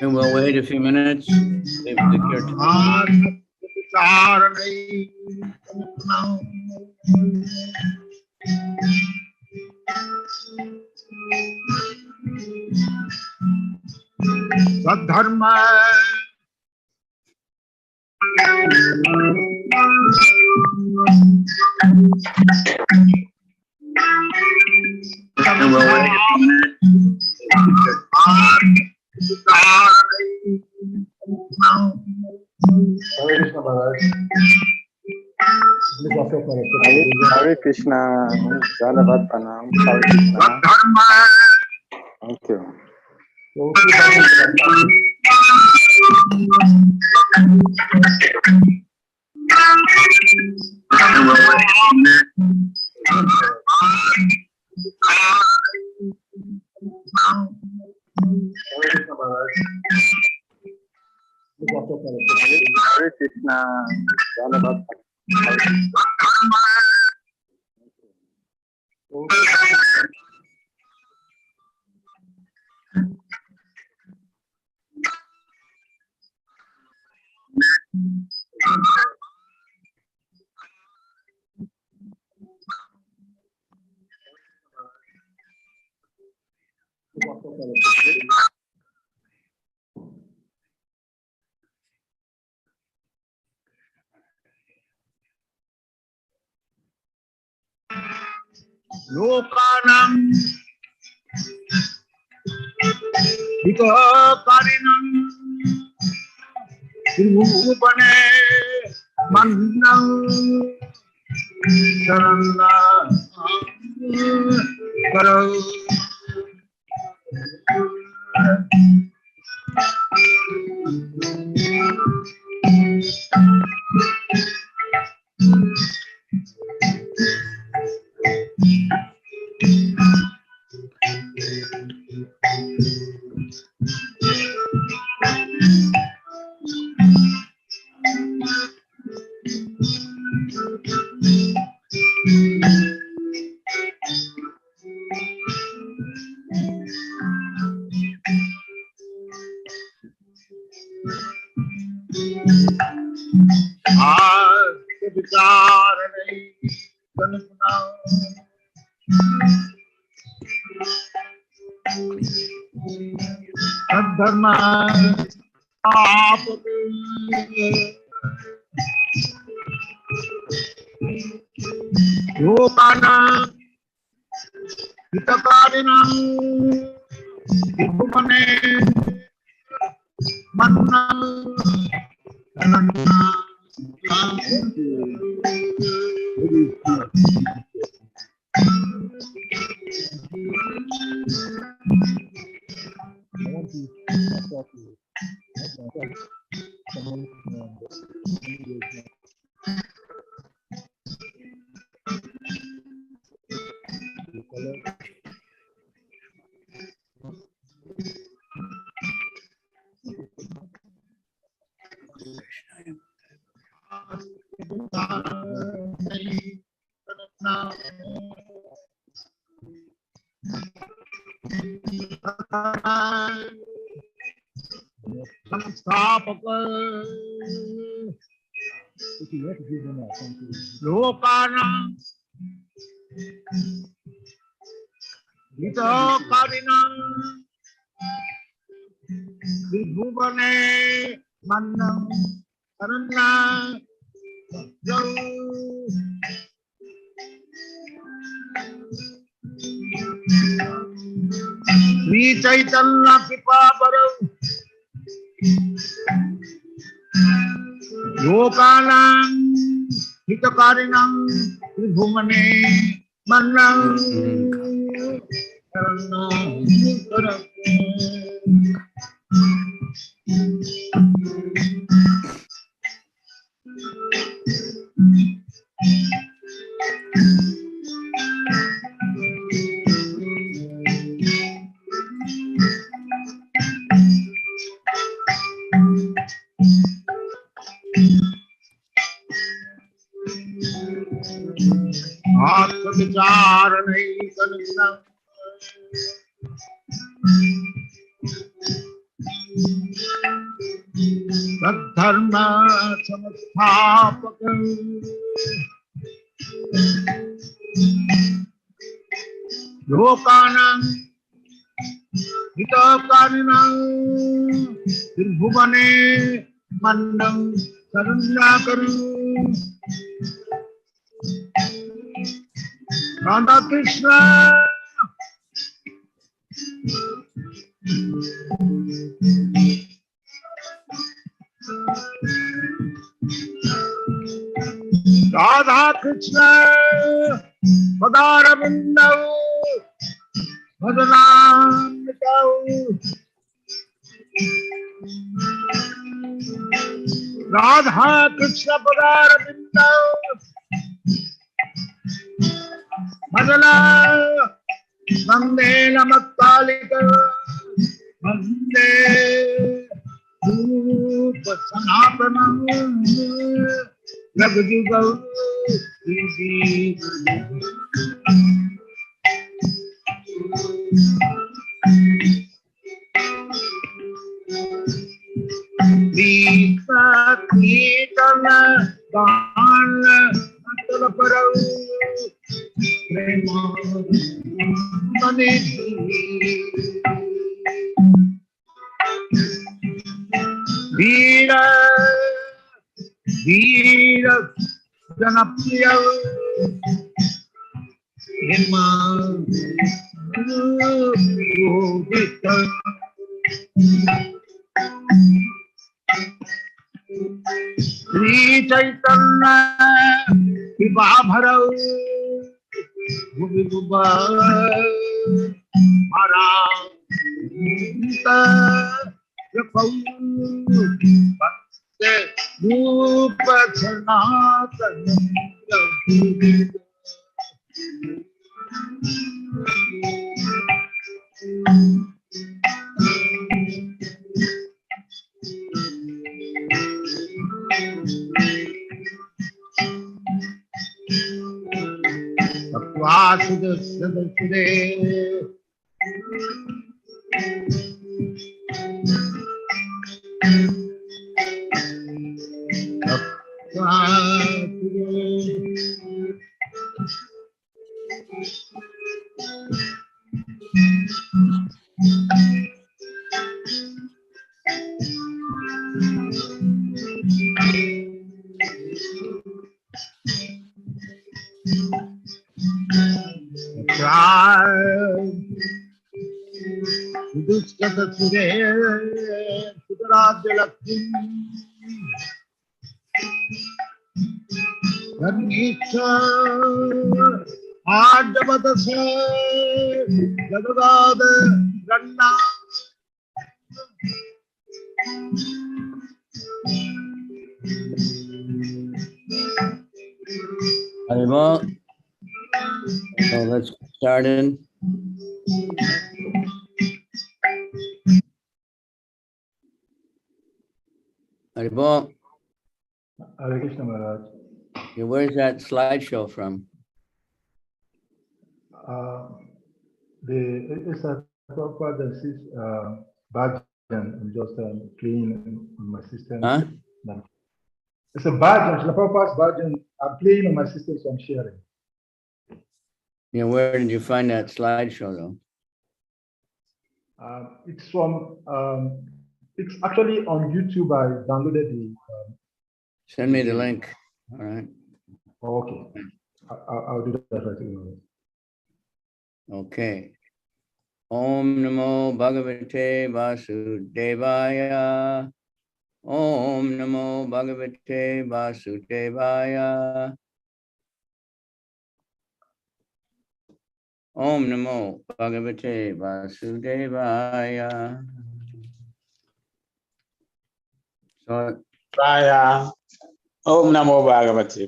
And we'll wait a few minutes. Leave the kirtan. Sadharma And we'll wait a few minutes. Hare Krishna, Dhanavat Pranam, Hare Krishna. Thank you. And we'll wait a few minutes. Hare Krishna, Dhanavat Pranam. Lokanam Hitokarinam Tribhupane Mannam Sarana Karo Dharma Lokana Hitakarina Tribhupane Mannam Sarana Lokana Hitokarina Tribhupane Mannam Sarana Sri Chaitanya Kripaparam Lokanam Hitokarinam Tribhupane Mannam Sarana Atma-vicharanaikanam Tad-dharma samastapakam Lokanam hitakarinam Bhuvane mandam saranyakaram Radha Krishna Radha Krishna Padara Vrindav Bhajanamritav Radha Krishna Padara Vrindav Bhajana Vande Namatkalika Vande Rupa Sanatanam Raghujugal Visa Kitana Gana Matala Parau Prema Maniti Veera Veera Janapriya Hema Yogita Sri Chaitanya Vaibhava Bhuvi Bhuva Maranta Yapau Bhakti Rupa Sanatana Vasudasudasure Vaibhava. So let's get started. Vaibhava. Hare Krishna Maharaj. Yeah, where's that slideshow from? It's a proper that is badge and just clean on my system. Huh? It's a badge, it's a proper badge, and I'm playing on my system, so I'm sharing. Yeah, where did you find that slideshow though? It's from, it's actually on YouTube. I downloaded the. Send me the link. All right. Okay. I'll do that right away. Okay. Om Namo Bhagavate Vasudevaya. Om Namo Bhagavate Vasudevaya. Om Namo Bhagavate Vasudevaya. So, Vaya. Om Namo Bhagavate.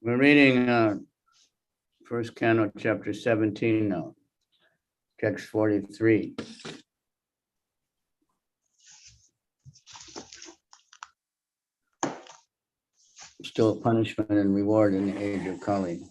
we're reading First Canto, Chapter 17 now, text 43. still punishment and reward in the age of Kali.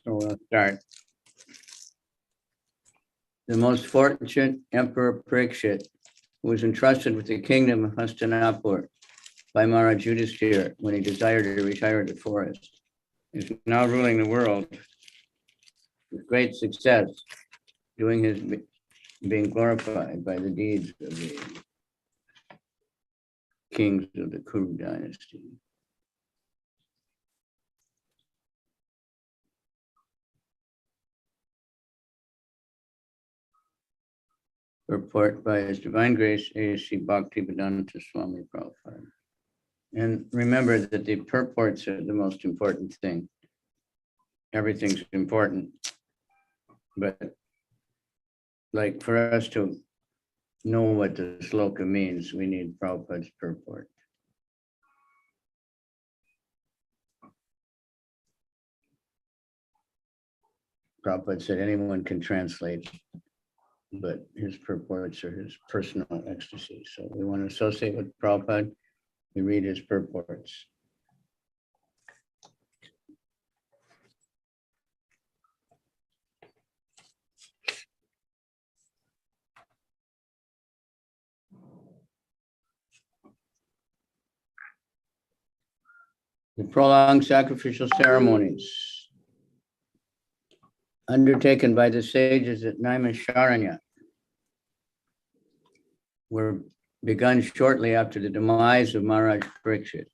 So we'll start. The most fortunate Emperor Parikshit, who was entrusted with the kingdom of Hastinapur by Maharaj Yudhishthira when he desired to retire to the forest, is now ruling the world with great success, being glorified by the deeds of the kings of the Kuru dynasty. Report by His Divine Grace, A.C. Bhakti Swami Prabhupada. And remember that the purports are the most important thing. Everything's important. But like for us to know what the sloka means, we need Prabhupada's purport. Prabhupada said anyone can translate, but his purports are his personal ecstasy. So we want to associate with Prabhupada, we read his purports. The prolonged sacrificial ceremonies undertaken by the sages at Naimisharanya were begun shortly after the demise of Maharaj Parikshit.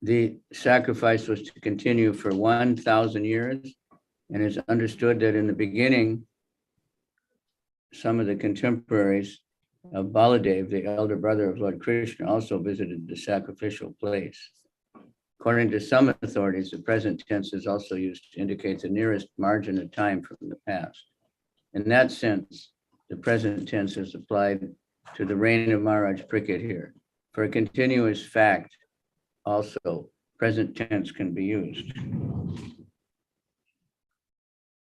The sacrifice was to continue for 1,000 years, and it's understood that in the beginning, some of the contemporaries of Baladev, the elder brother of Lord Krishna, also visited the sacrificial place. According to some authorities, the present tense is also used to indicate the nearest margin of time from the past. In that sense, the present tense is applied to the reign of Maharaj Parikshit here. For a continuous fact, also, present tense can be used.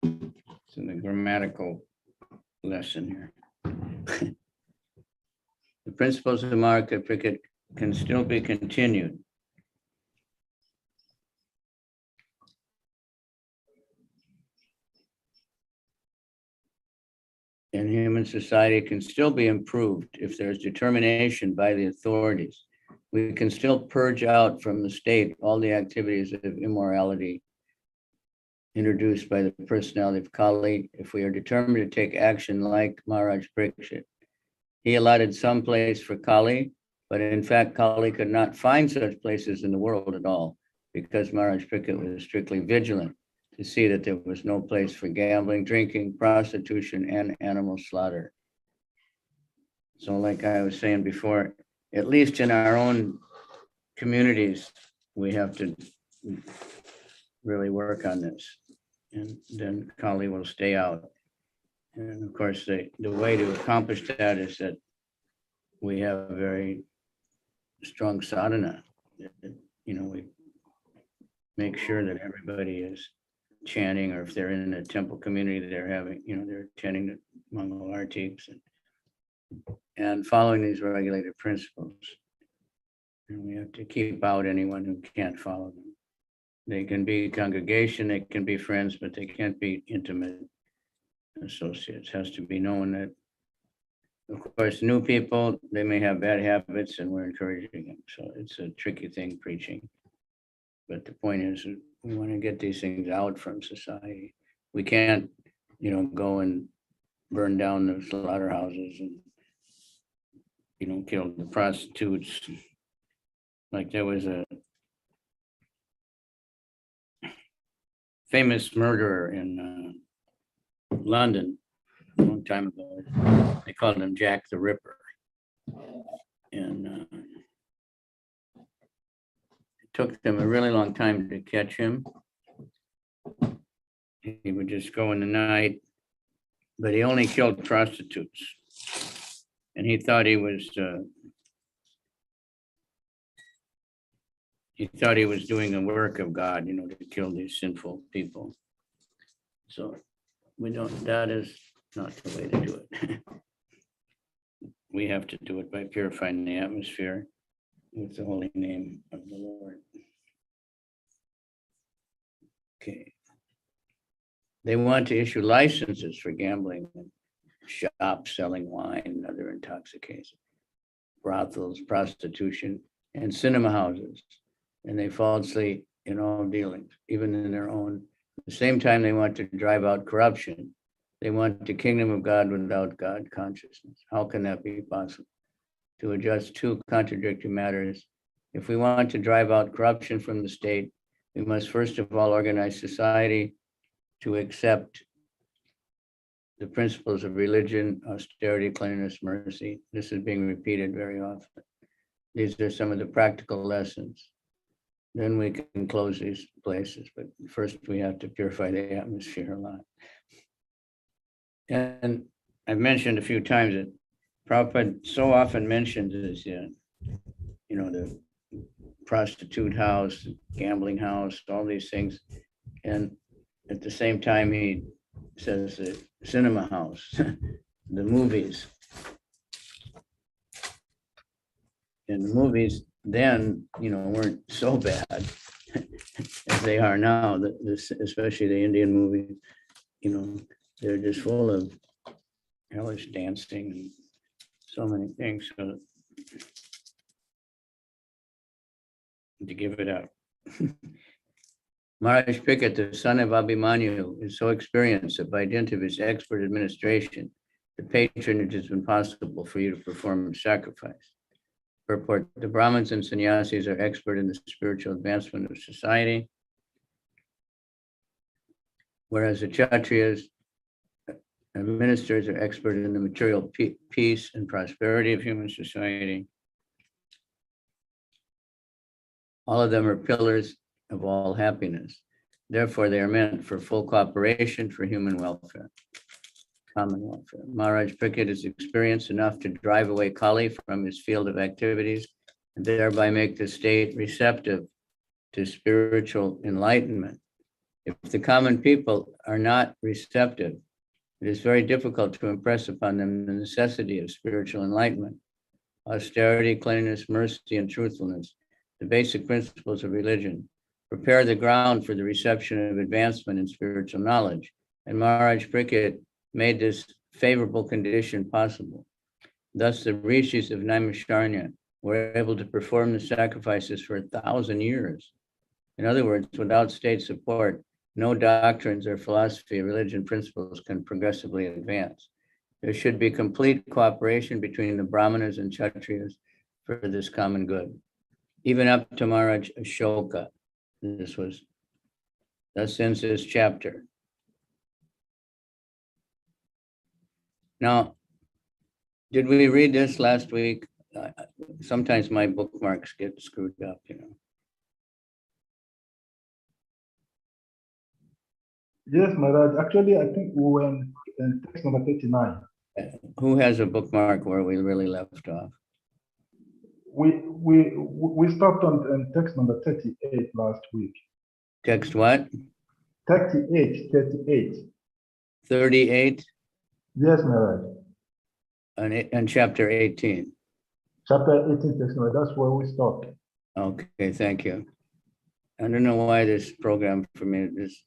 It's in the grammatical lesson here. The principles of Maharaj Parikshit can still be continued. And human society can still be improved if there's determination by the authorities. We can still purge out from the state all the activities of immorality introduced by the personality of Kali if we are determined to take action like Maharaj Parikshit. He allotted some place for Kali, but in fact, Kali could not find such places in the world at all because Maharaj Parikshit was strictly vigilant to see that there was no place for gambling, drinking, prostitution, and animal slaughter. So like I was saying before, at least in our own communities, we have to really work on this. And then Kali will stay out. And of course, the way to accomplish that is that we have a very strong sadhana. You know, we make sure that everybody is chanting, or if they're in a temple community, they're having, you know, they're chanting the Mangal Artiks and following these regulated principles. And we have to keep out anyone who can't follow them. They can be congregation, they can be friends, but they can't be intimate associates. It has to be known that, of course, new people, they may have bad habits and we're encouraging them. So it's a tricky thing preaching. But the point is, we want to get these things out from society. We can't, you know, go and burn down the slaughterhouses and, you know, kill the prostitutes. Like there was a famous murderer in London a long time ago. They called him Jack the Ripper. And it took them a really long time to catch him. He would just go in the night, but he only killed prostitutes. And he thought he was he thought he was doing the work of God, to kill these sinful people. So that is not the way to do it. We have to do it by purifying the atmosphere with the holy name of the Lord. Okay. They want to issue licenses for gambling and shops selling wine and other intoxications, brothels, prostitution, and cinema houses. And they falsely in all dealings, even in their own. At the same time, they want to drive out corruption. They want the kingdom of God without God consciousness. How can that be possible? To adjust two contradictory matters. If we want to drive out corruption from the state, we must first of all organize society to accept the principles of religion, austerity, cleanliness, mercy. This is being repeated very often. These are some of the practical lessons. Then we can close these places, but first we have to purify the atmosphere a lot. And I've mentioned a few times that Prabhupada so often mentions this, the prostitute house, gambling house, all these things. And at the same time, he says the cinema house, the movies. And the movies then, weren't so bad as they are now, especially the Indian movies, they're just full of hellish dancing and so many things. So to give it up. Maharaj Pickett, the son of Abhimanyu, is so experienced that by dint of his expert administration, the patronage has been possible for you to perform sacrifice. Purport: the Brahmins and sannyasis are expert in the spiritual advancement of society, whereas the Kshatriyas and ministers are expert in the material peace and prosperity of human society. All of them are pillars of all happiness. Therefore, they are meant for full cooperation for human welfare, common welfare. Maharaj Pickett is experienced enough to drive away Kali from his field of activities and thereby make the state receptive to spiritual enlightenment. If the common people are not receptive, it is very difficult to impress upon them the necessity of spiritual enlightenment. Austerity, cleanliness, mercy, and truthfulness, the basic principles of religion, prepare the ground for the reception of advancement in spiritual knowledge. And Maharaj Pickett made this favorable condition possible. Thus, the rishis of Naimisharanya were able to perform the sacrifices for 1,000 years. In other words, without state support, no doctrines or philosophy of religion principles can progressively advance. There should be complete cooperation between the Brahmanas and Kshatriyas for this common good. Even up to Maharaj Ashoka, thus ends this chapter. Now, did we read this last week? Sometimes my bookmarks get screwed up, Yes, Maharaj. Actually, I think we were in text number 39. Who has a bookmark where we really left off? We stopped on text number 38 last week. Text what? 38. 38? Yes, Maharaj. And chapter 18. Chapter 18, text number. That's where we stopped. Okay, thank you. I don't know why this program for me is.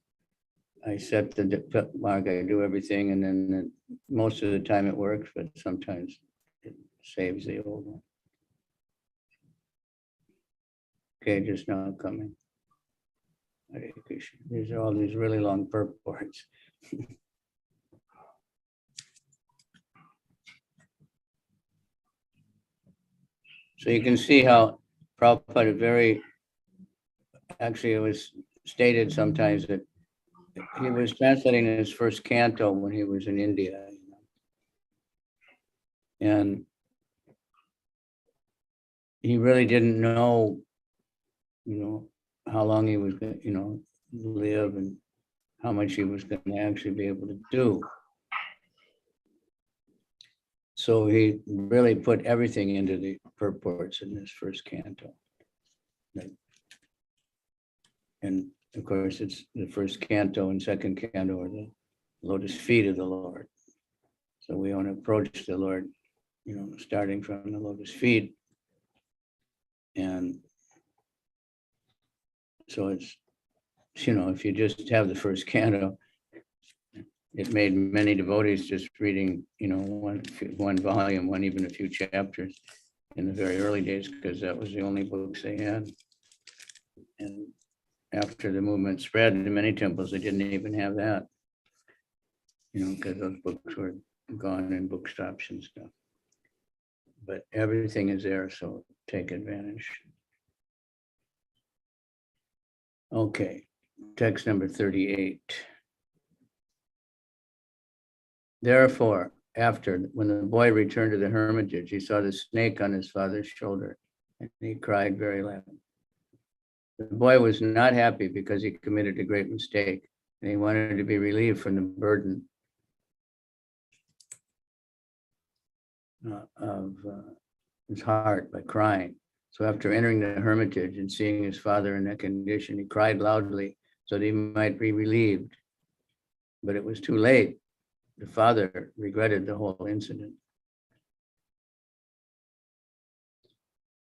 I set the mark, I do everything, and then most of the time it works, but sometimes it saves the old one. Okay, just now coming. Hare Krishna. These are all these really long purports. So you can see how Prabhupada actually it was stated sometimes that he was translating his first canto when he was in India. And he really didn't know, how long he was going to, live and how much he was going to actually be able to do. So he really put everything into the purports in this first canto. And of course, it's the first canto and second canto are the lotus feet of the Lord. So we want to approach the Lord, starting from the lotus feet. And so it's, if you just have the first canto, it made many devotees just reading, one volume, even a few chapters in the very early days, because that was the only books they had. And after the movement spread in many temples, they didn't even have that, because those books were gone in bookstops and stuff. But everything is there, so take advantage. Okay, text number 38. Therefore, when the boy returned to the hermitage, he saw the snake on his father's shoulder, and he cried very loud. The boy was not happy because he committed a great mistake, and he wanted to be relieved from the burden of his heart by crying. So after entering the hermitage and seeing his father in that condition, he cried loudly so that he might be relieved. But it was too late. The father regretted the whole incident.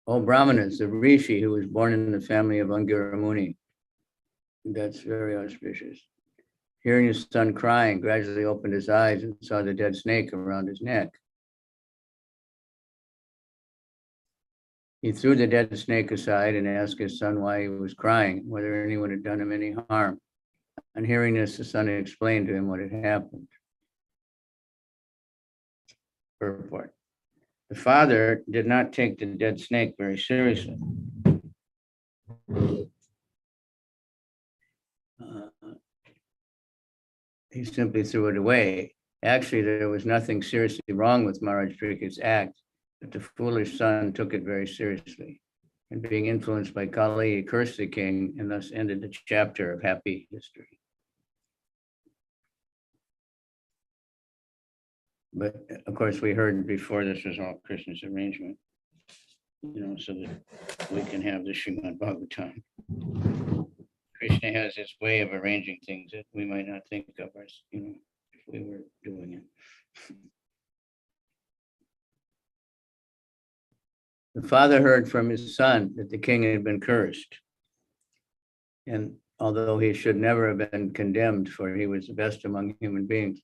O Brahmanas, the Rishi who was born in the family of Angira Muni, that's very auspicious, hearing his son crying, gradually opened his eyes and saw the dead snake around his neck. He threw the dead snake aside and asked his son why he was crying, whether anyone had done him any harm. On hearing this, the son explained to him what had happened. Purport. The father did not take the dead snake very seriously. He simply threw it away. Actually, there was nothing seriously wrong with Maharaj Parikshit's act, but the foolish son took it very seriously. And being influenced by Kali, he cursed the king and thus ended the chapter of happy history. But of course, we heard before this was all Krishna's arrangement, so that we can have the Srimad Bhagavatam. Krishna has his way of arranging things that we might not think of as, if we were doing it. The father heard from his son that the king had been cursed. And although he should never have been condemned, for he was the best among human beings,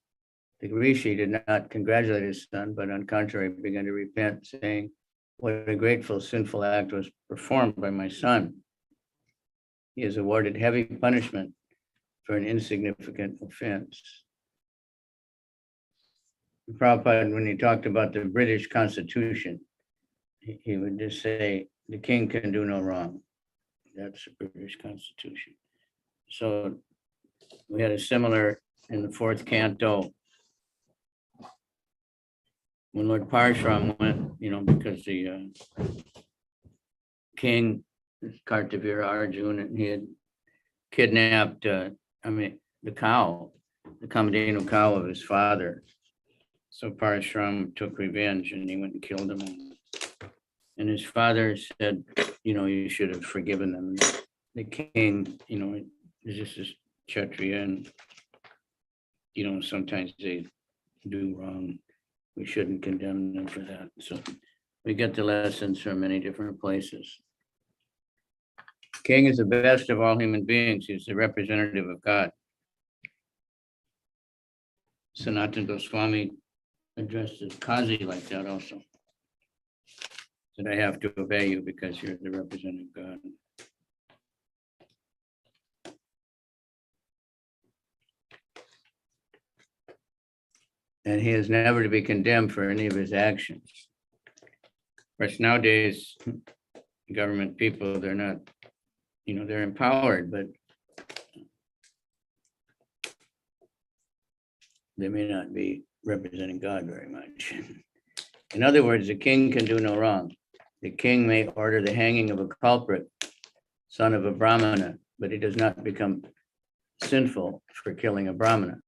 the Rishi did not congratulate his son, but on contrary, began to repent, saying, "What a grateful sinful act was performed by my son. He is awarded heavy punishment for an insignificant offense." Prabhupada, when he talked about the British Constitution, he would just say, the king can do no wrong. That's the British Constitution. So we had a similar in the fourth canto, when Lord Parashram went, because the king, Kartavira Arjuna, and he had kidnapped, the cow, the Kamadhenu cow of his father. So Parashram took revenge and he went and killed him. And his father said, you should have forgiven them. The king, is just a Kshatriya, and, sometimes they do wrong. We shouldn't condemn them for that. So we get the lessons from many different places. King is the best of all human beings. He's the representative of God. Sanatana Goswami addressed the Kazi like that also. That I have to obey you because you're the representative of God. And he is never to be condemned for any of his actions. Of course, nowadays, government people, they're not, they're empowered, but they may not be representing God very much. In other words, the king can do no wrong. The king may order the hanging of a culprit, son of a Brahmana, but he does not become sinful for killing a Brahmana.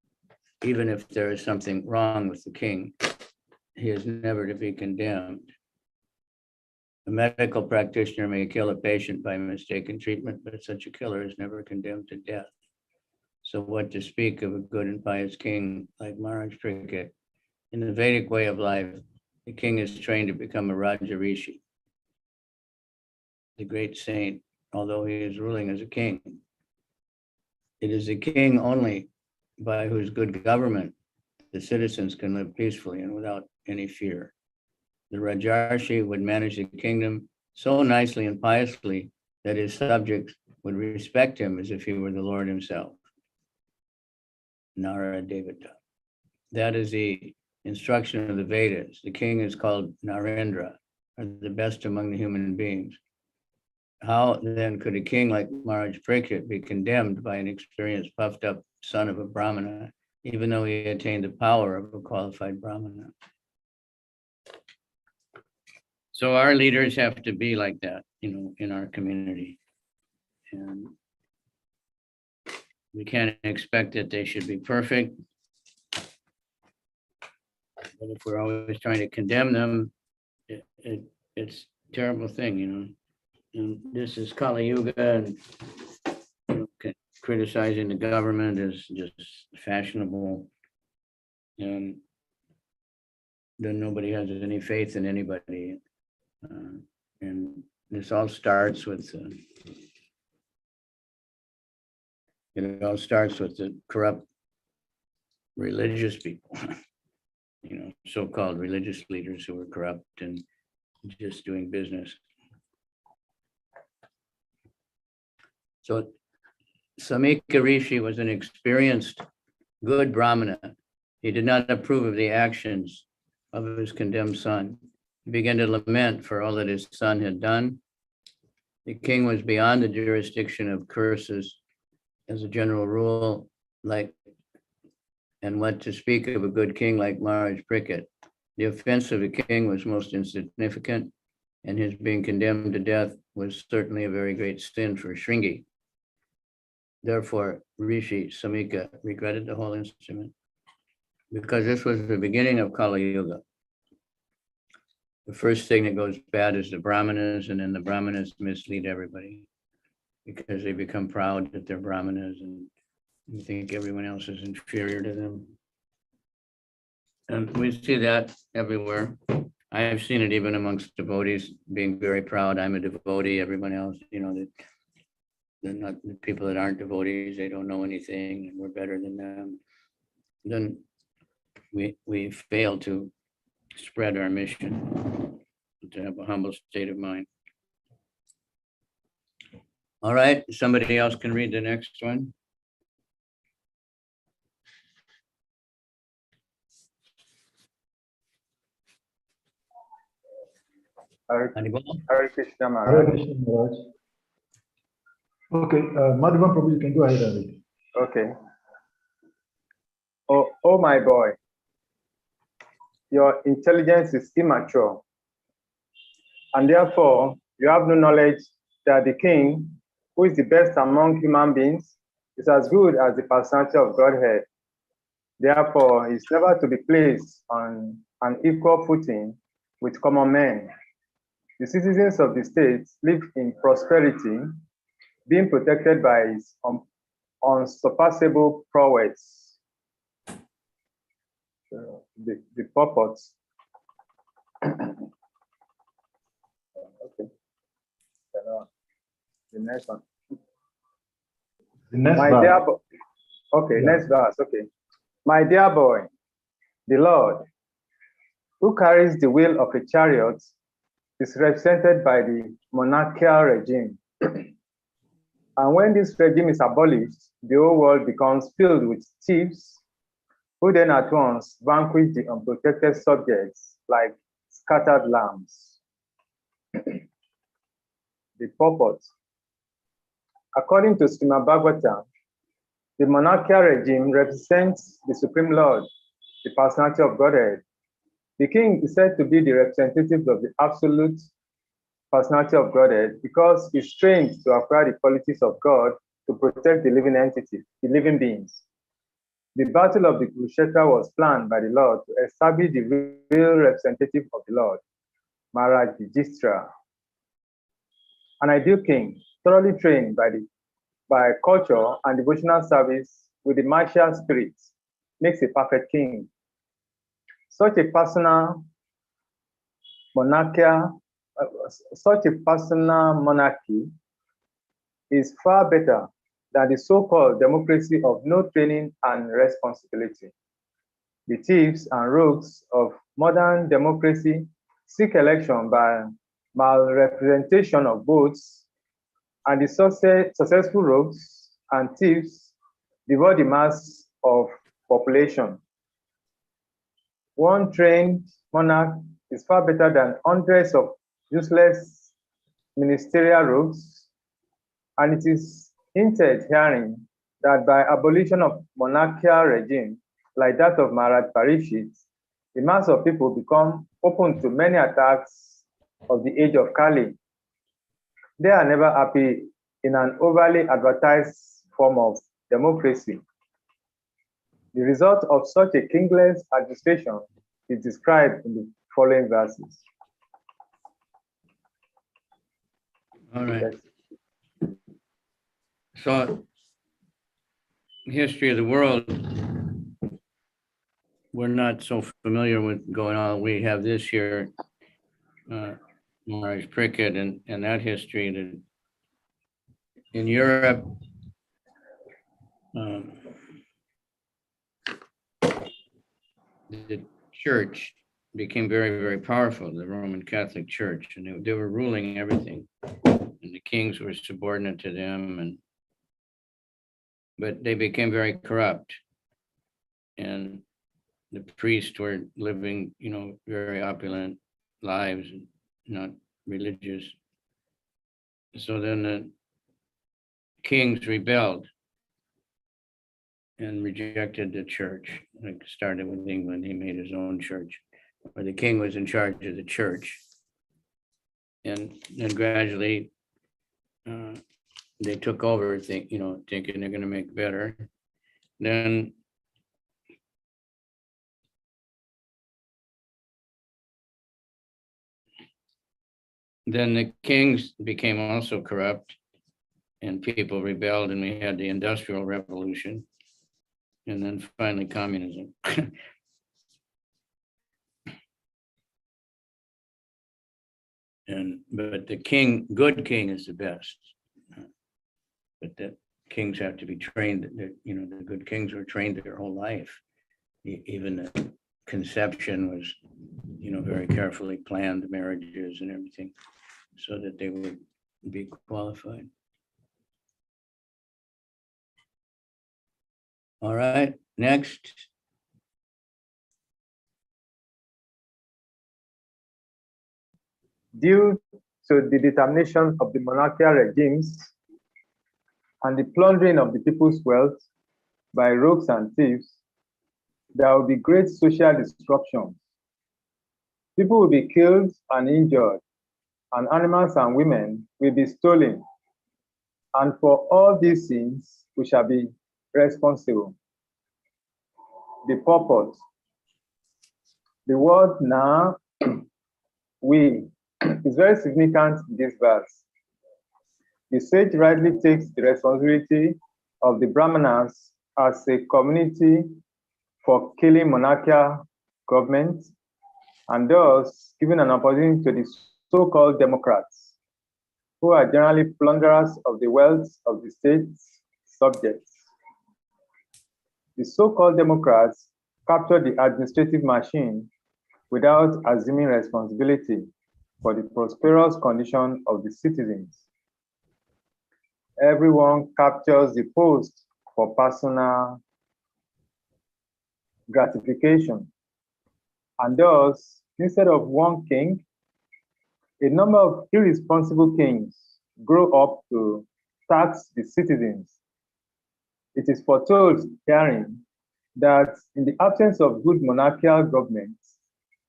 Even if there is something wrong with the king, he is never to be condemned. A medical practitioner may kill a patient by mistaken treatment, but such a killer is never condemned to death. So what to speak of a good and pious king like Maharaj Pariksit? In the Vedic way of life, the king is trained to become a Raja Rishi, the great saint, although he is ruling as a king. It is the king only by whose good government the citizens can live peacefully and without any fear. The Rajarshi would manage the kingdom so nicely and piously that his subjects would respect him as if he were the Lord himself. Nara Devata. That is the instruction of the Vedas. The king is called Narendra, or the best among the human beings. How then could a king like Maharaj Pariksit be condemned by an experienced, puffed up son of a Brahmana, even though he attained the power of a qualified Brahmana? So our leaders have to be like that, in our community. And we can't expect that they should be perfect. But if we're always trying to condemn them, it's a terrible thing, And this is Kali Yuga, and criticizing the government is just fashionable. And then nobody has any faith in anybody. And this all starts with the corrupt religious people, so-called religious leaders who are corrupt and just doing business. So Samika Rishi was an experienced, good Brahmana. He did not approve of the actions of his condemned son. He began to lament for all that his son had done. The king was beyond the jurisdiction of curses as a general rule, and what to speak of a good king like Maharaj Pariksit. The offense of the king was most insignificant, and his being condemned to death was certainly a very great sin for Shringi. Therefore, Rishi Samika regretted the whole incident, because this was the beginning of Kali Yuga. The first thing that goes bad is the Brahmanas, and then the Brahmanas mislead everybody because they become proud that they're Brahmanas and think everyone else is inferior to them. And we see that everywhere. I have seen it even amongst devotees, being very proud. I'm a devotee. Everyone else, they're not the people that aren't devotees. They don't know anything, and we're better than them. Then we fail to spread our mission, to have a humble state of mind. All right, somebody else can read the next one. Hare Anybody? Krishna Hare Maharaj. Krishna Maharaj. Okay, Madhavan Prabhu, you can go ahead and read. Okay. Oh, my boy, your intelligence is immature, and therefore you have no knowledge that the king, who is the best among human beings, is as good as the personality of Godhead. Therefore, he is never to be placed on an equal footing with common men. The citizens of the state live in prosperity, being protected by his unsurpassable prowess. The purport. Okay. The next one. The next My verse. dear boy. Okay, Yeah. next verse. Okay. My dear boy, the Lord, who carries the wheel of a chariot, is represented by the monarchical regime. And when this regime is abolished, the whole world becomes filled with thieves, who then at once vanquish the unprotected subjects like scattered lambs. The purport. According to Srimad Bhagavatam, the monarchical regime represents the Supreme Lord, the personality of Godhead. The king is said to be the representative of the absolute personality of Godhead because he's trained to acquire the qualities of God to protect the living entity, the living beings. The battle of the Kurukshetra was planned by the Lord to establish the real representative of the Lord, Maharaj Yudhishthira, An ideal king, thoroughly trained by culture and devotional service with the martial spirit, makes a perfect king. Such a personal monarchy is far better than the so-called democracy of no training and responsibility. The thieves and rogues of modern democracy seek election by malrepresentation of votes, and the successful rogues and thieves devour the mass of population. One trained monarch is far better than hundreds of useless ministerial rogues, and it is hinted herein that by abolition of monarchical regime like that of Maharaj Parikshit, the mass of people become open to many attacks of the age of Kali. They are never happy in an overly advertised form of democracy. The result of such a kingless administration is described in the following verses. All right. So, history of the world, we're not so familiar with going on. We have this here, Maharaj Prickett and that history that in Europe, the church became very, very powerful, the Roman Catholic Church, and they were ruling everything. And the kings were subordinate to them, but they became very corrupt. And the priests were living, very opulent lives, not religious. So then the kings rebelled and rejected the church. Like started with England, he made his own church, where the king was in charge of the church. And then gradually they took over, thinking they're going to make better. Then the kings became also corrupt, and people rebelled, and we had the Industrial Revolution, and then finally communism. But the good king is the best. But the kings have to be trained. The good kings were trained their whole life. Even the conception was, very carefully planned, marriages and everything, so that they would be qualified. All right, next. Due to the determination of the monarchical regimes and the plundering of the people's wealth by rogues and thieves, there will be great social destruction. People will be killed and injured, and animals and women will be stolen. And for all these things, we shall be responsible. The purport. The word "na," we, is very significant in this verse. The sage rightly takes the responsibility of the Brahmanas as a community for killing monarchical government, and thus giving an opportunity to the so-called democrats, who are generally plunderers of the wealth of the state's subjects. The so-called democrats capture the administrative machine without assuming responsibility for the prosperous condition of the citizens. Everyone captures the post for personal gratification, and thus, instead of one king, a number of irresponsible kings grow up to tax the citizens. It is foretold herein that in the absence of good monarchical government,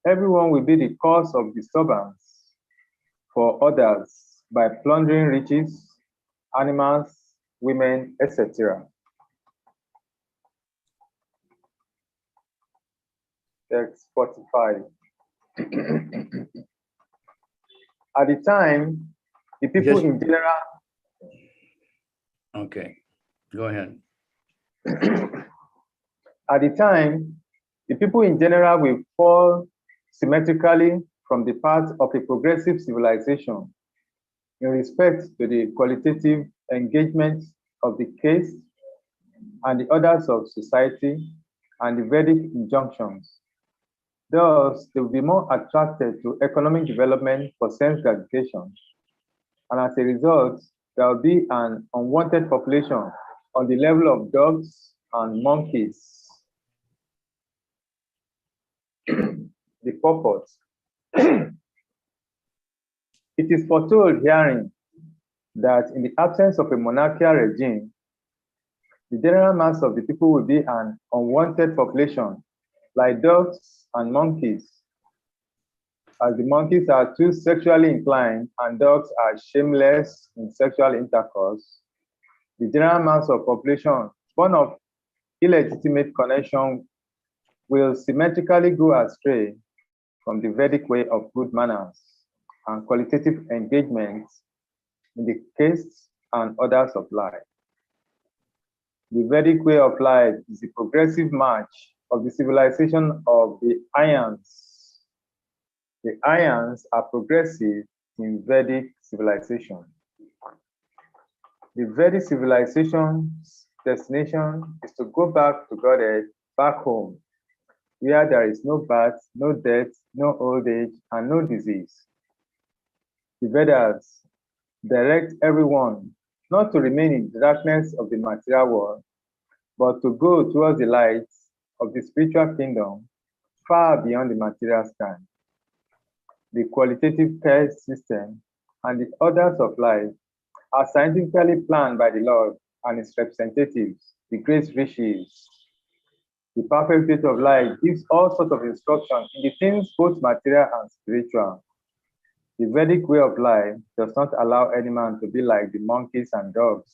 everyone will be the cause of disturbance for others by plundering riches, animals, women, etc. Text 45. At the time The people Just- in general, Okay, go ahead. at the time, the people in general will fall symmetrically from the path of a progressive civilization in respect to the qualitative engagement of the case and the orders of society and the Vedic injunctions. Thus, they will be more attracted to economic development for sense gratification, and as a result, there will be an unwanted population on the level of dogs and monkeys. The purport. It is foretold herein that in the absence of a monarchical regime, the general mass of the people will be an unwanted population, like dogs and monkeys. As the monkeys are too sexually inclined and dogs are shameless in sexual intercourse, the general mass of population born of illegitimate connection will symmetrically go astray from the Vedic way of good manners and qualitative engagement in the case and orders of life. The Vedic way of life is the progressive march of the civilization of the Aryans. The Aryans are progressive in Vedic civilization. The Vedic civilization's destination is to go back to Godhead, back home, where there is no birth, no death, no old age, and no disease. The Vedas direct everyone not to remain in the darkness of the material world, but to go towards the light of the spiritual kingdom far beyond the material sky. The qualitative caste system and the orders of life are scientifically planned by the Lord and its representatives, the great rishis. The perfect state of life gives all sorts of instruction in the things both material and spiritual. The Vedic way of life does not allow any man to be like the monkeys and dogs.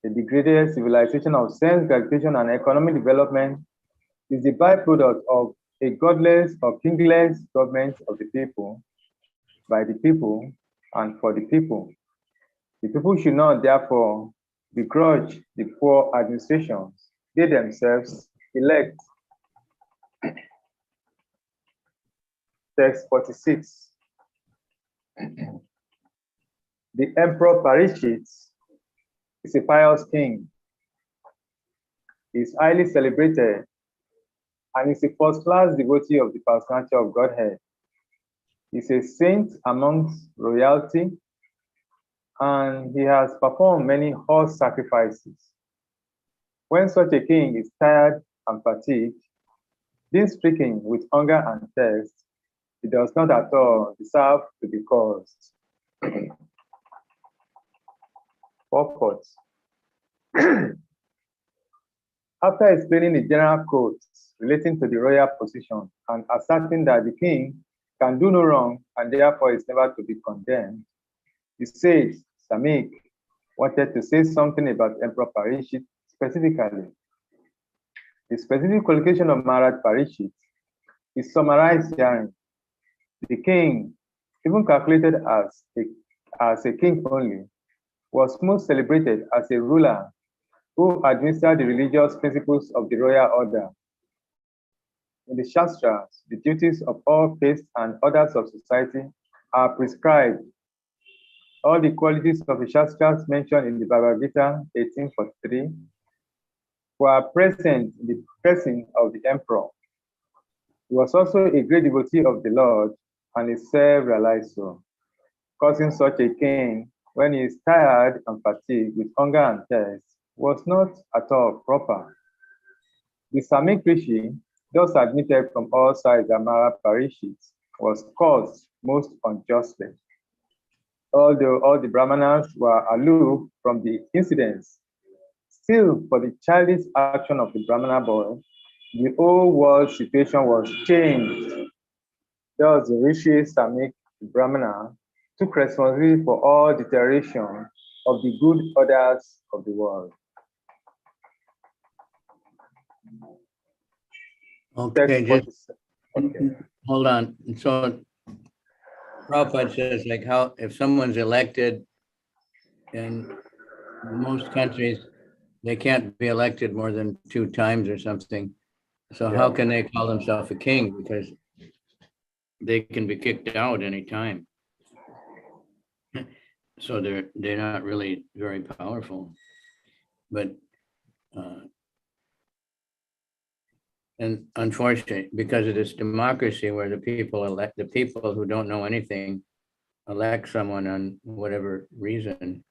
The degraded civilization of sense gratification and economic development is the byproduct of a godless or kingless government of the people, by the people, and for the people. The people should not, therefore, begrudge the poor administrations they themselves elect. Text 46. The Emperor Parikshit is a pious king. He is highly celebrated and is a first-class devotee of the personality of Godhead. He is a saint amongst royalty, and he has performed many horse sacrifices. When such a king is tired and fatigued, being stricken with hunger and thirst, he does not at all deserve to be caused. Purport. After explaining the general codes relating to the royal position and asserting that the king can do no wrong and therefore is never to be condemned, the sage Samik wanted to say something about Emperor Parikshit specifically. The specific qualification of Maharaj Parikshit is summarized herein. The king, even calculated as a king only, was most celebrated as a ruler who administered the religious principles of the royal order. In the Shastras, the duties of all castes and orders of society are prescribed. All the qualities of the Shastras mentioned in the Bhagavad Gita 1843 were present in the person of the emperor. He was also a great devotee of the Lord and a self-realized soul. Causing such a king, when he is tired and fatigued with hunger and thirst, was not at all proper. The Samik Rishi, thus admitted from all sides that Maharaj Parikshit was caused most unjustly. Although all the Brahmanas were aloof from the incidents, still for the childish action of the Brahmana boy, the whole world situation was changed. Thus the Rishi Samik Brahmana took responsibility for all deterioration of the good orders of the world. Okay, Text just 47. Okay. hold on. So Prabhupada says, like, how, if someone's elected in most countries, they can't be elected more than 2 times or something. So how Yeah. can they call themselves a king? Because they can be kicked out anytime. So they're not really very powerful. But and unfortunately, because of this democracy where the people elect, the people who don't know anything elect someone on whatever reason,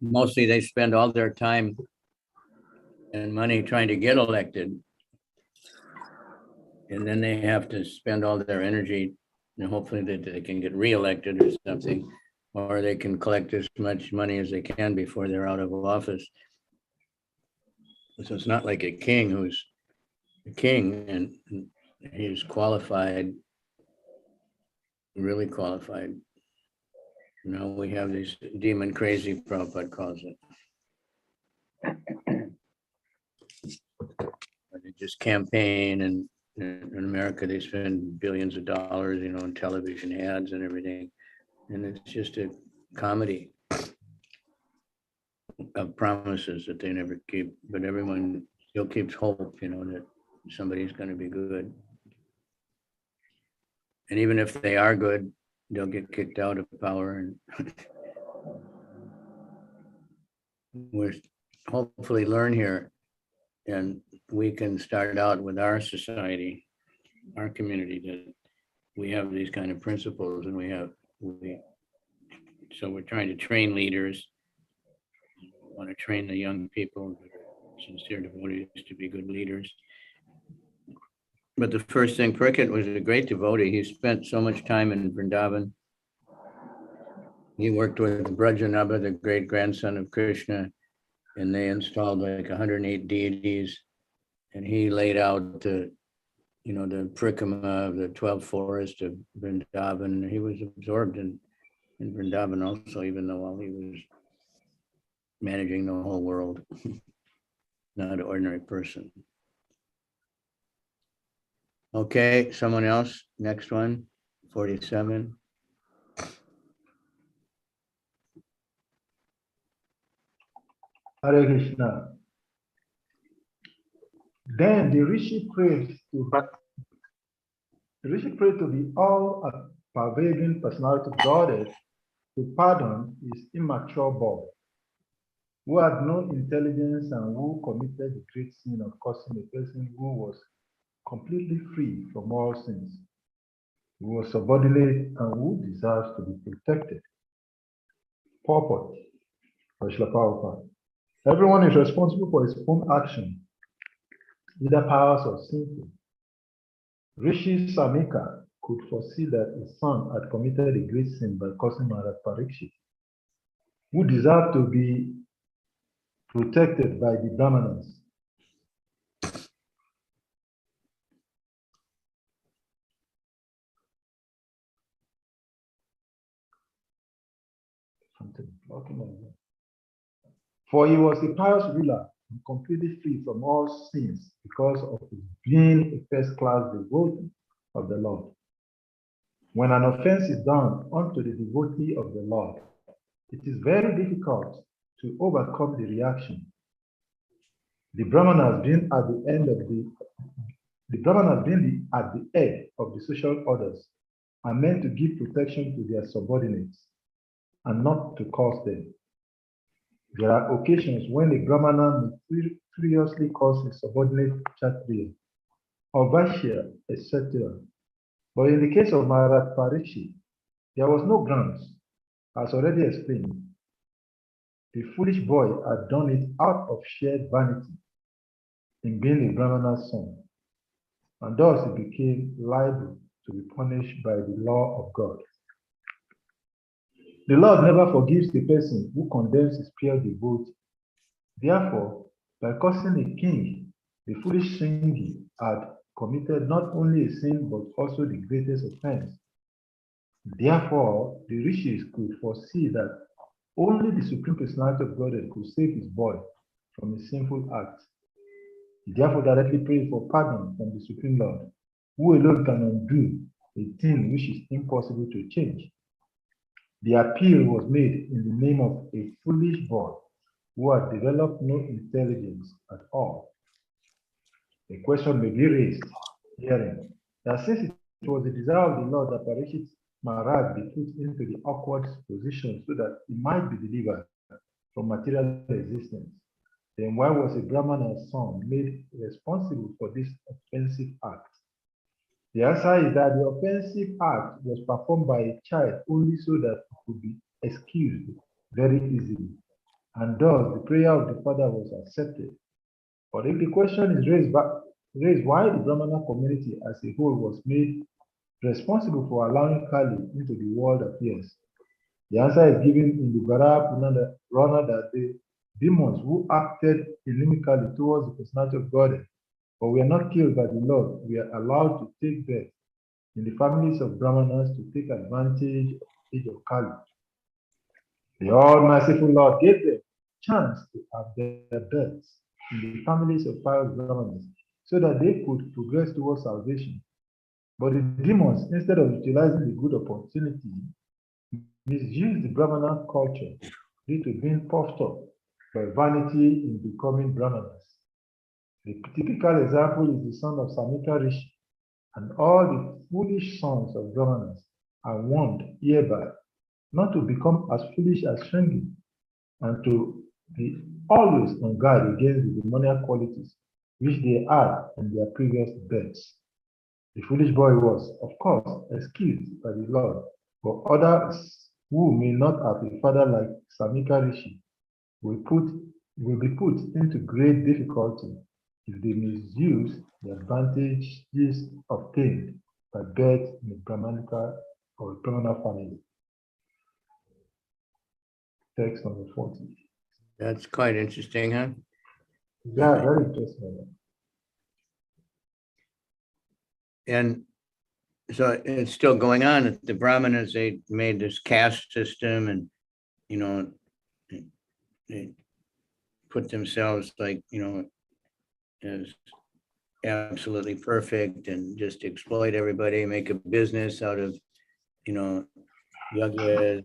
mostly they spend all their time and money trying to get elected. And then they have to spend all their energy and hopefully that they can get reelected or something, or they can collect as much money as they can before they're out of office. So it's not like a king who's a king and he's qualified, really qualified. Now we have these demon crazy, Prabhupada calls it. They just campaign, and in America they spend billions of dollars, on television ads and everything. And it's just a comedy of promises that they never keep, but everyone still keeps hope, that somebody's going to be good. And even if they are good, they'll get kicked out of power. And we're hopefully learn here, and we can start out with our society, our community, that we have these kind of principles, and so we're trying to train leaders. We want to train the young people, sincere devotees, to be good leaders. But the first thing, Pariksit was a great devotee. He spent so much time in Vrindavan. He worked with Brajanabha, the great grandson of Krishna, and they installed like 108 deities. And he laid out the parikrama of the 12 forests of Vrindavan. He was absorbed in Vrindavan also, even though while he was managing the whole world, not an ordinary person. Okay, someone else, next one, 47. Hare Krishna. Then the Rishi prayed to the all-pervading personality of Godhead to pardon his immature boy, who had no intelligence and who committed the great sin of causing a person who was completely free from all sins, who was subordinate and who deserves to be protected. Purport by Srila Prabhupada. Everyone is responsible for his own action, either pious or sinful. Rishi Samika could foresee that his son had committed a great sin by causing Maharaj Parikshit, who deserved to be protected by the Brahmanas. For he was a pious ruler and completely free from all sins because of his being a first-class devotee of the Lord. When an offense is done unto the devotee of the Lord, it is very difficult to overcome the reaction. The Brahmanas being at the head of the social orders are meant to give protection to their subordinates and not to curse them. There are occasions when the Brahmana may furiously cause a subordinate Kshatriya or Vaishya, etc. But in the case of Maharaj Parikshit, there was no grounds. As already explained, the foolish boy had done it out of sheer vanity in being a Brahmana's son, and thus he became liable to be punished by the law of God. The Lord never forgives the person who condemns his pure devotee. Therefore, by causing a king, the foolish Singhi had committed not only a sin but also the greatest offense. Therefore, the rishis could foresee that only the Supreme Personality of Godhead could save his boy from a sinful act. He therefore directly prayed for pardon from the Supreme Lord who alone can undo a thing which is impossible to change. The appeal was made in the name of a foolish boy who had developed no intelligence at all. A question may be raised herein that since it was the desire of the Lord that Parikshit Maharaj be put into the awkward position so that he might be delivered from material existence, then why was a Brahmana's son made responsible for this offensive act? The answer is that the offensive act was performed by a child only so that it could be excused very easily, and thus the prayer of the father was accepted. But if the question is raised why the Brahmana community as a whole was made responsible for allowing Kali into the world appears, the answer is given in the Vara Purana that the demons who acted inimically towards the personality of God but were not killed by the Lord were allowed to take birth in the families of Brahmanas to take advantage of the age of Kali. The all-merciful Lord gave them chance to have their births in the families of pious Brahmanas so that they could progress towards salvation. But the demons, instead of utilizing the good opportunity, misused the Brahmana culture due to being puffed up by vanity in becoming Brahmanas. The typical example is the son of Samika Rishi, and all the foolish sons of Brahmanas are warned hereby not to become as foolish as Shringi and to be always on guard against the demoniac qualities which they had in their previous births. The foolish boy was, of course, excused by the Lord, but others who may not have a father like Samika Rishi will be put into great difficulty if they misuse the advantages obtained by birth in a Brahmanica or a Brahmana family. Text number 40. That's quite interesting, huh? Yeah, very interesting. And so it's still going on. The Brahmanas, they made this caste system and, you know, they put themselves like, you know, as absolutely perfect and just exploit everybody, make a business out of, you know, yajnas,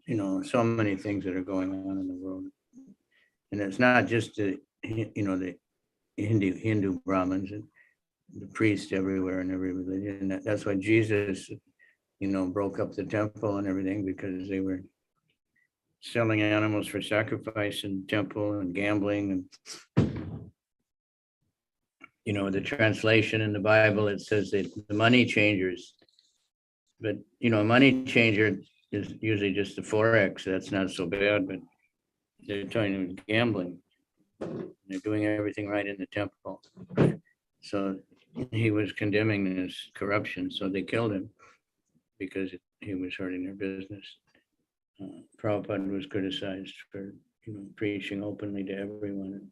you know, so many things that are going on in the world. And it's not just the, you know, the Hindu Brahmins and the priests everywhere in every religion. That's why Jesus, you know, broke up the temple and everything, because they were selling animals for sacrifice in the temple and gambling. And, you know, the translation in the Bible, it says that the money changers, but, you know, a money changer is usually just the Forex. That's not so bad, but they're talking about gambling. They're doing everything right in the temple. So he was condemning this corruption, so they killed him because he was hurting their business. Prabhupada was criticized for, you know, preaching openly to everyone.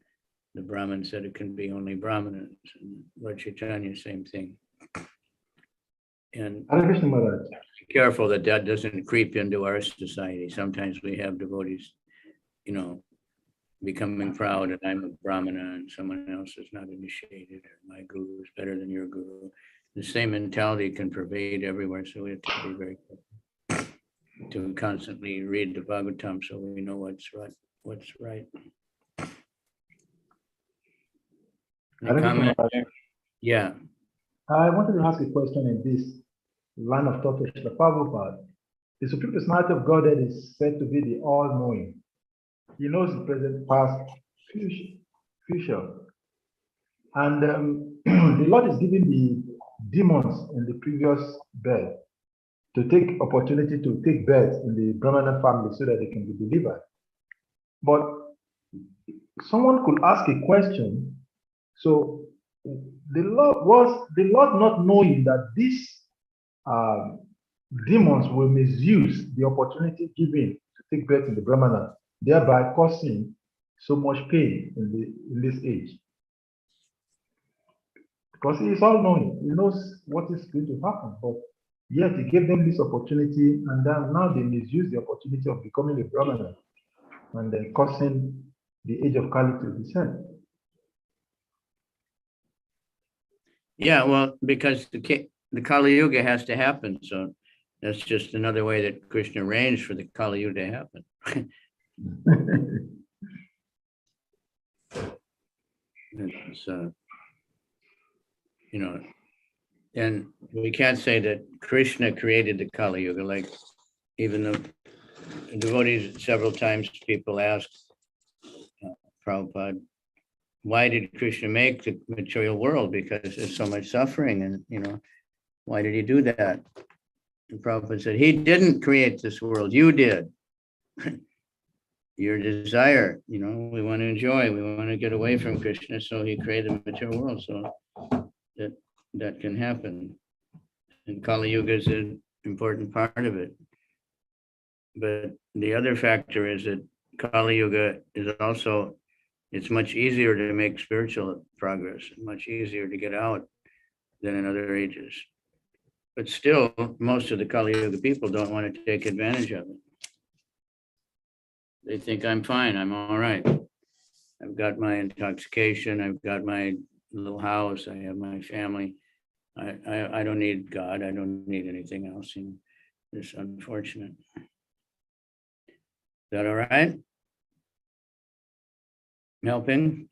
The Brahmin said it can be only Brahmanas, and Lord Chaitanya, same thing. And be careful that that doesn't creep into our society. Sometimes we have devotees, you know, becoming proud that I'm a Brahmana and someone else is not initiated, or my guru is better than your guru. The same mentality can pervade everywhere, so we have to be very careful to constantly read the Bhagavatam so we know what's right. Any comment? Yeah. I wanted to ask a question in this line of thought of Srila Prabhupada. The Supreme Personality of Godhead is said to be the all-knowing. He knows the present, past, future. And the Lord is giving the demons in the previous birth to take opportunity to take birth in the Brahmana family so that they can be delivered. But someone could ask a question. So the Lord not knowing that these demons will misuse the opportunity given to take birth in the Brahmana, thereby causing so much pain in this age. Because he is all knowing, he knows what is going to happen, but yet he gave them this opportunity, and then now they misuse the opportunity of becoming a Brahmana and then causing the age of Kali to descend. Yeah, well, because the Kali Yuga has to happen, so that's just another way that Krishna arranged for the Kali Yuga to happen. It's, you know, and we can't say that Krishna created the Kali Yuga, like even the devotees, several times people ask Prabhupada, why did Krishna make the material world? Because there's so much suffering, and why did he do that? And Prabhupada said, he didn't create this world, you did. Your desire, we want to enjoy, we want to get away from Krishna, so he created the material world so that can happen. And Kali Yuga is an important part of it. But the other factor is that Kali Yuga is also, it's much easier to make spiritual progress, much easier to get out than in other ages. But still, most of the Kali Yuga people don't want to take advantage of it. They think I'm fine, I'm all right. I've got my intoxication, I've got my little house, I have my family. I don't need God, I don't need anything else. It's unfortunate. Is that all right? Helping?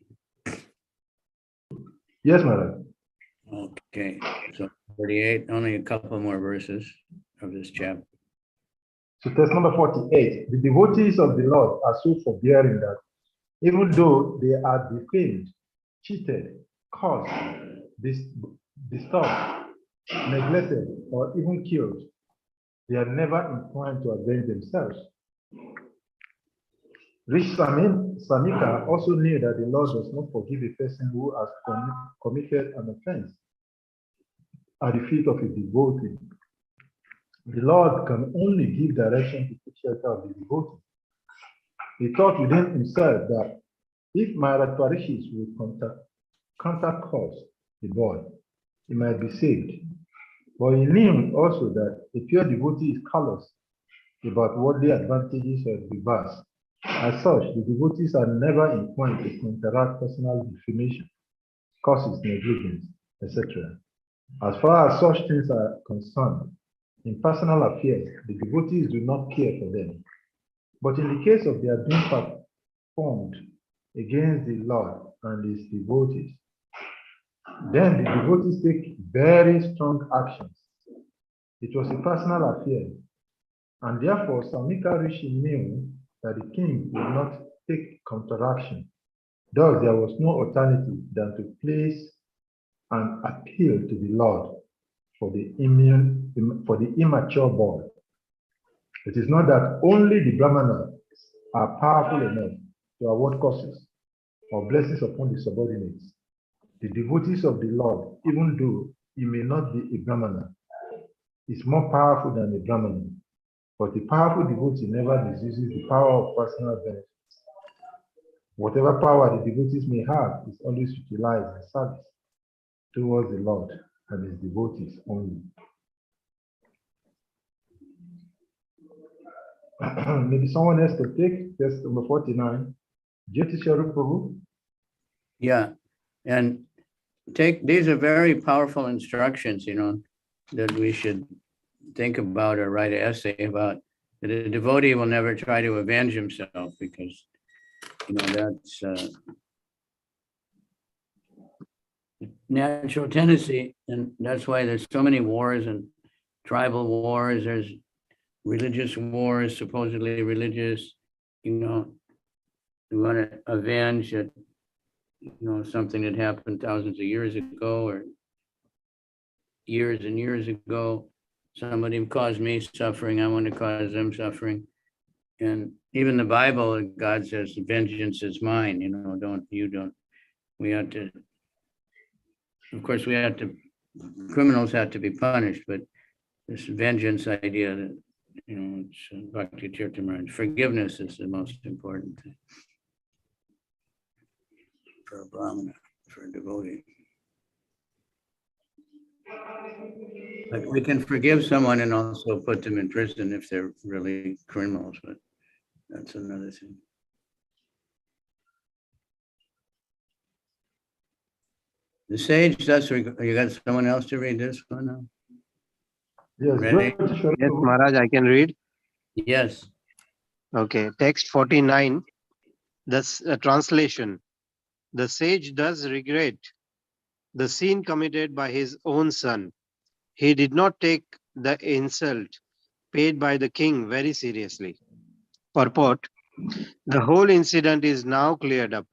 Yes, Maharaj. Okay, so 48, only a couple more verses of this chapter. So text number 48. The devotees of the Lord are so forbearing that even though they are defamed, cheated, cursed, disturbed, neglected, or even killed, they are never inclined to avenge themselves. Rich Samika also knew that the Lord does not forgive a person who has committed an offense at the feet of a devotee. The Lord can only give direction to the shelter of the devotee. He thought within himself that if Maharaj Parishis would countercurse the boy, he might be saved. But he knew also that a pure devotee is callous about worldly advantages of the verse. As such, the devotees are never inclined to counteract personal defamation, curses, negligence, etc. As far as such things are concerned, in personal affairs, the devotees do not care for them. But in the case of their being performed against the Lord and his devotees, then the devotees take very strong actions. It was a personal affair, and therefore Samika Rishi knew that the king would not take counteraction. Thus, there was no alternative than to place an appeal to the Lord for the immature boy. It is not that only the Brahmanas are powerful enough to award curses or blessings upon the subordinates. The devotees of the Lord, even though he may not be a Brahmana, is more powerful than a Brahmana. But the powerful devotee never misuses the power of personal benefits. Whatever power the devotees may have is always utilized in service towards the Lord and his devotees only. Maybe someone else could take test number 49. Jyoti Sharu Prabhu. Yeah, and these are very powerful instructions, that we should think about or write an essay about. That a devotee will never try to avenge himself because, that's natural tendency, and that's why there's so many wars and tribal wars. There's religious wars, supposedly religious. We want to avenge it. Something that happened thousands of years ago or years and years ago. Somebody caused me suffering, I want to cause them suffering. And even the Bible, God says, vengeance is mine, we have to, of course, criminals have to be punished, but this vengeance idea that, it's Bhakti Tirthamraj, forgiveness is the most important thing for a Brahmana, for a devotee. Like we can forgive someone and also put them in prison if they're really criminals, but that's another thing. The sage does, you got someone else to read this one now? Yes, Ready? Yes, Maharaj, I can read. Yes. Okay, text 49, translation. The sage does regret the sin committed by his own son. He did not take the insult paid by the king very seriously. Purport. The whole incident is now cleared up.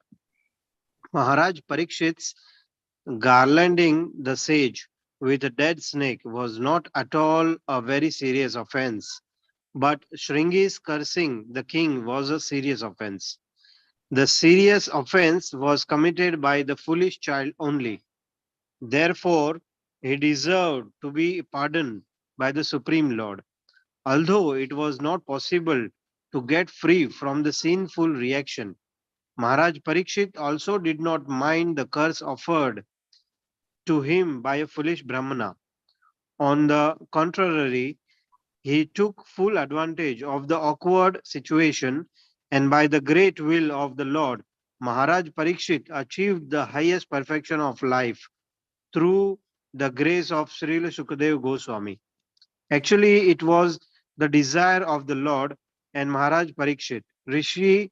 Maharaj Parikshit's garlanding the sage with a dead snake was not at all a very serious offense, but Shringi's cursing the king was a serious offense. The serious offense was committed by the foolish child only. Therefore, he deserved to be pardoned by the Supreme Lord. Although it was not possible to get free from the sinful reaction, Maharaj Parikshit also did not mind the curse offered to him by a foolish Brahmana. On the contrary, he took full advantage of the awkward situation, and by the great will of the Lord, Maharaj Parikshit achieved the highest perfection of life through the grace of Srila Sukhitiv Goswami. Actually, it was the desire of the Lord and Maharaj Parikshit. Rishi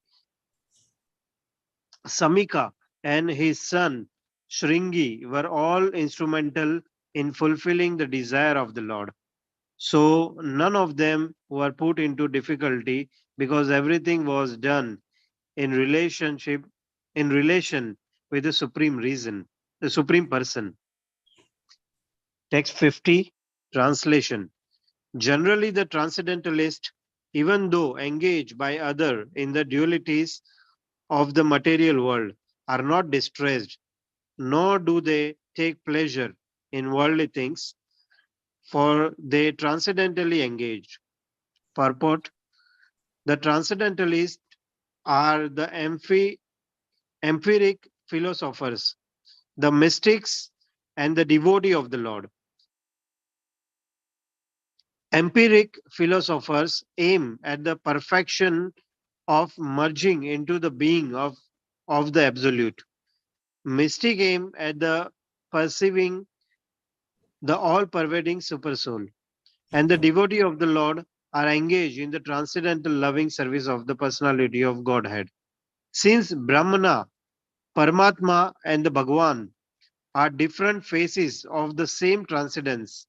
Samika and his son Shringi were all instrumental in fulfilling the desire of the Lord. So none of them were put into difficulty because everything was done in relation with the supreme reason, the supreme person. Text 50, translation. Generally, the transcendentalist, even though engaged by other in the dualities of the material world, are not distressed, nor do they take pleasure in worldly things, for they transcendentally engaged. Purport. The transcendentalists are the empiric philosophers, the mystics, and the devotee of the Lord. Empiric philosophers aim at the perfection of merging into the being of the Absolute. Mystic aim at the perceiving the all-pervading supersoul. And the devotee of the Lord are engaged in the transcendental loving service of the personality of Godhead. Since Brahmana, Paramatma, and the Bhagavan are different faces of the same transcendence,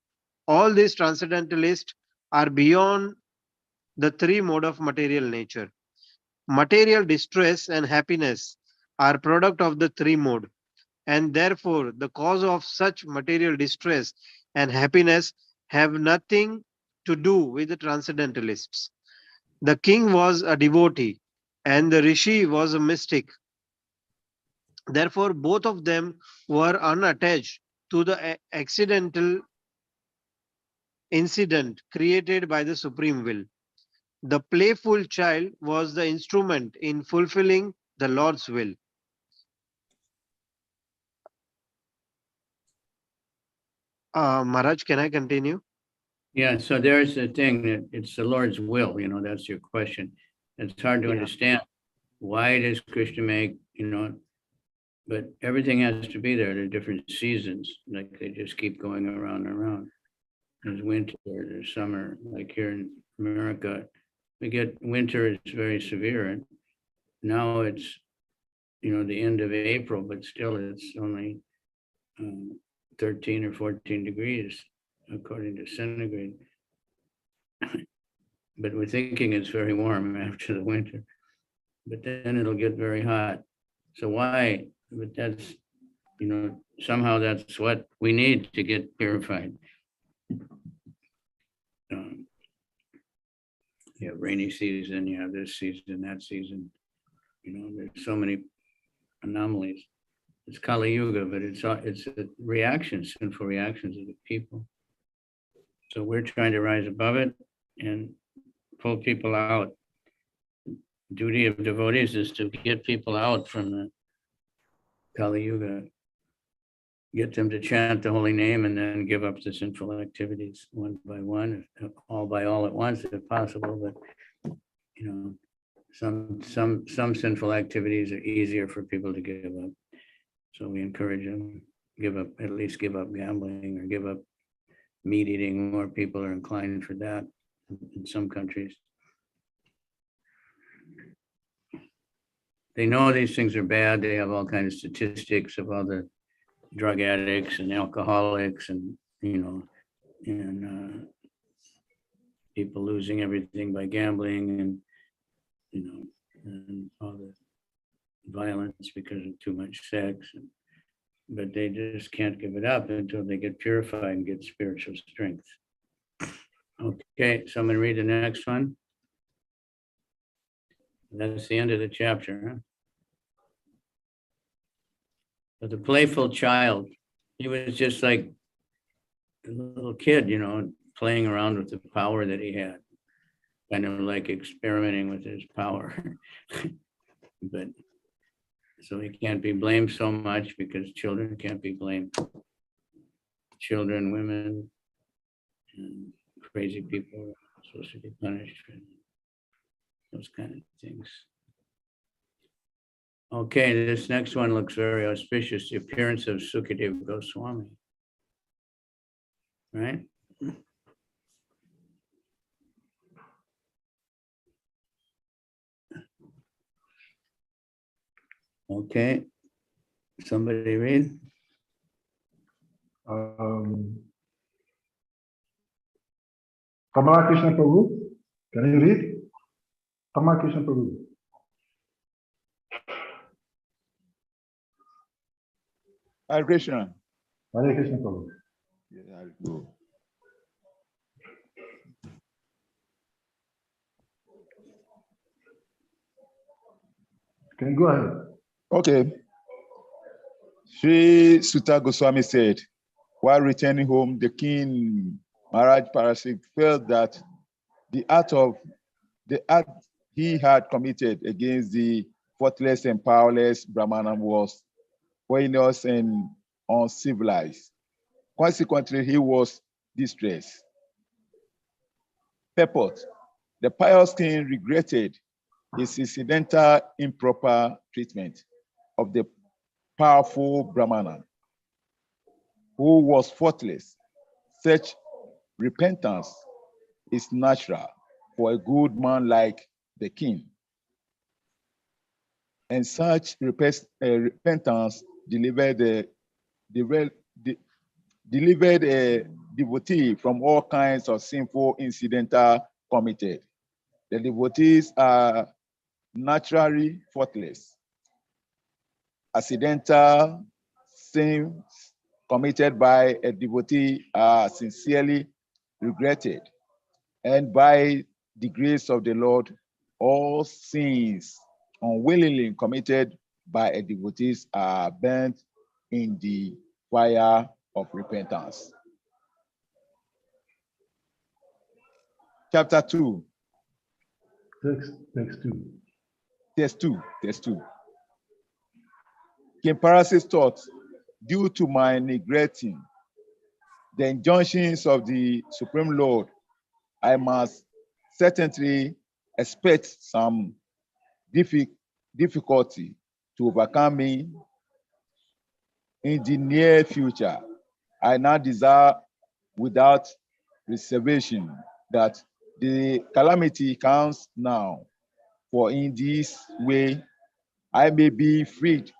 all these transcendentalists are beyond the three modes of material nature. Material distress and happiness are product of the three mode, and therefore the cause of such material distress and happiness have nothing to do with the transcendentalists. The king was a devotee and the rishi was a mystic. Therefore, both of them were unattached to the accidental incident created by the supreme will. The playful child was the instrument in fulfilling the Lord's will. Maharaj, can I continue? Yeah, so there's the thing that it's the Lord's will, that's your question. It's hard to Yeah. understand. Why does Krishna make, but everything has to be there. There are different seasons, like they just keep going around and around. There's winter, there's summer, like here in America, we get winter is very severe. And now it's, the end of April, but still it's only 13 or 14 degrees according to centigrade. But we're thinking it's very warm after the winter, but then it'll get very hot. So why? But that's, somehow that's what we need to get purified. You have rainy season, you have this season, that season. There's so many anomalies. It's Kali Yuga, but it's a reaction, sinful reactions of the people. So we're trying to rise above it and pull people out. Duty of devotees is to get people out from the Kali Yuga, get them to chant the holy name and then give up the sinful activities one by one, all by all at once if possible. But some sinful activities are easier for people to give up. So we encourage them at least give up gambling or give up meat eating. More people are inclined for that in some countries. They know these things are bad. They have all kinds of statistics of all the drug addicts and alcoholics and, and people losing everything by gambling and, and all the violence because of too much sex. But they just can't give it up until they get purified and get spiritual strength. Okay, so I'm going to read the next one. That's the end of the chapter. Huh? But the playful child, he was just like a little kid, playing around with the power that he had, kind of like experimenting with his power. But so he can't be blamed so much because children can't be blamed. Children, women, and crazy people are supposed to be punished for those kind of things. Okay, this next one looks very auspicious. The appearance of Sukhitiv Goswami. Right? Okay. Somebody read? Kamala Krishna Prabhu, can you read? Kamala Krishna Prabhu. Hare Krishna. Hare Krishna Prabhu. Yeah, I'll go. Can you go ahead? Okay. Sri Sutta Goswami said, while returning home, the king Maharaj Parashik felt that the act he had committed against the faithless and powerless Brahmana was heinous and uncivilized. Consequently, he was distressed. Purport: the pious king regretted his incidental improper treatment of the powerful Brahmana who was faultless. Such repentance is natural for a good man like the king. And such repentance delivered a devotee from all kinds of sinful incidental committed. The devotees are naturally faultless. Accidental sins committed by a devotee are sincerely regretted. And by the grace of the Lord, all sins unwillingly committed by a devotee are burnt in the fire of repentance. Chapter 2. Text 2. Text 2. King Parash's thought, due to my neglecting the injunctions of the Supreme Lord, I must certainly expect some difficulty to overcome me in the near future. I now desire without reservation that the calamity comes now, for in this way I may be freed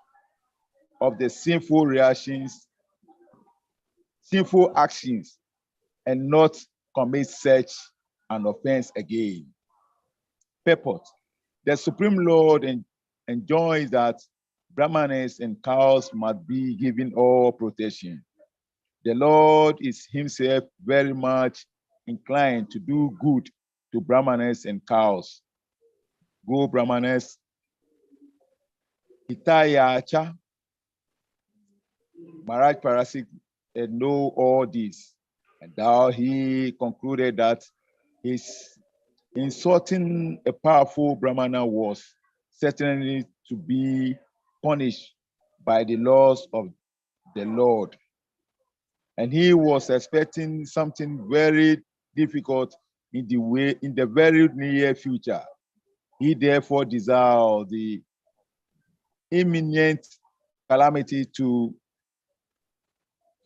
of the sinful actions, and not commit such an offense again. Purport: the Supreme Lord enjoins that Brahmanes and cows must be given all protection. The Lord is himself very much inclined to do good to Brahmanes and cows. Go Brahmanes, Hitayacha. Maharaj Parashik know all this, and now he concluded that his insulting a powerful Brahmana was certainly to be punished by the laws of the Lord. And he was expecting something very difficult in the very near future. He therefore desired the imminent calamity to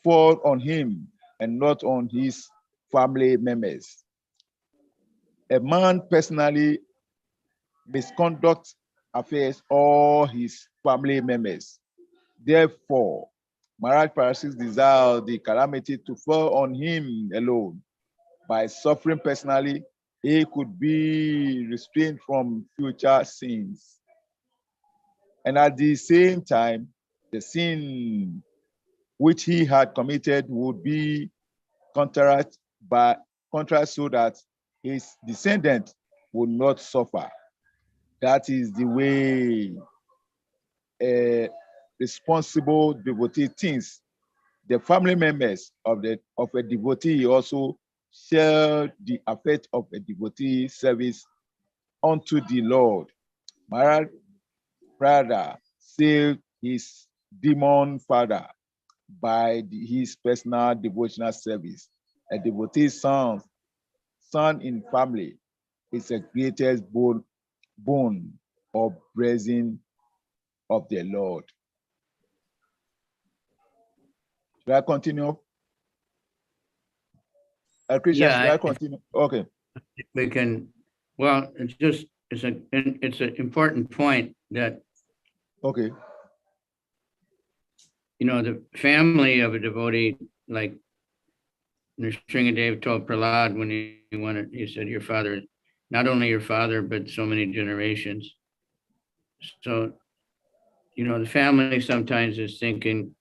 fall on him and not on his family members. A man personally misconduct affairs all his family members. Therefore, marriage paralysis desires the calamity to fall on him alone. By suffering personally, he could be restrained from future sins. And at the same time, the sin which he had committed would be contract so that his descendant would not suffer. That is the way a responsible devotee thinks. The family members of a devotee also share the effect of a devotee service unto the Lord. Maharaj Prada saved his demon father by his personal devotional service. A devotee's son in family is the greatest bone or blessing of the Lord. Should I continue? Krishna, Yeah, should I continue? Okay. we can, well, it's an important point that, Okay. the family of a devotee, like Nrsingadev told Prahlad when he said, your father, not only your father, but so many generations. So, the family sometimes is thinking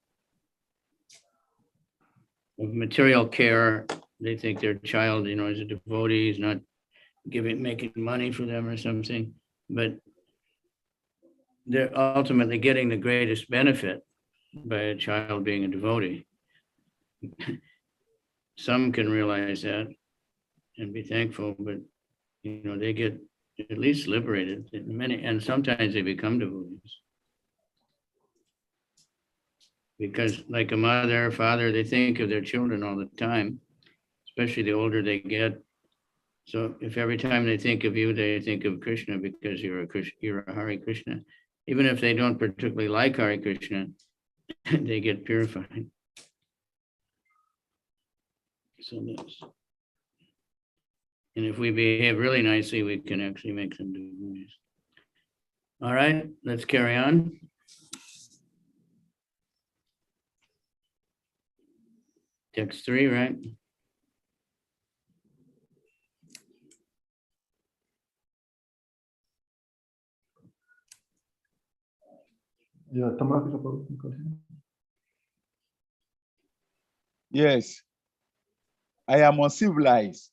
of material care. They think their child, is a devotee, is not making money for them or something, but they're ultimately getting the greatest benefit by a child being a devotee. Some can realize that and be thankful, but they get at least liberated. And sometimes they become devotees. Because like a mother or father, they think of their children all the time, especially the older they get. So if every time they think of you, they think of Krishna because you're a Hare Krishna, even if they don't particularly like Hare Krishna, they get purified. So that's, and if we behave really nicely, we can actually make them devotees. All right, let's carry on. Text 3, right? Yeah, Thomas, continue. Yes. I am uncivilized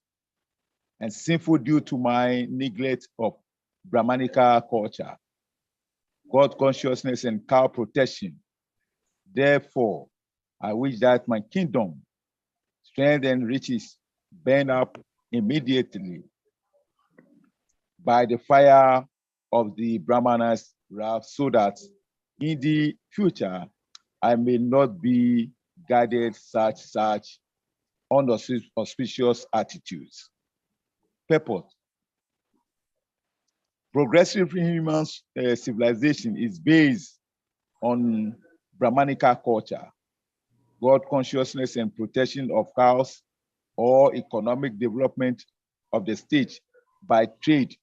and sinful due to my neglect of Brahmanica culture, God consciousness, and cow protection. Therefore, I wish that my kingdom, strength, and riches burn up immediately by the fire of the Brahmanas' wrath, so that in the future I may not be guided such unauspicious attitudes. Purport. Progressive human civilization is based on Brahmanica culture, God consciousness, and protection of cows, or economic development of the state by trade,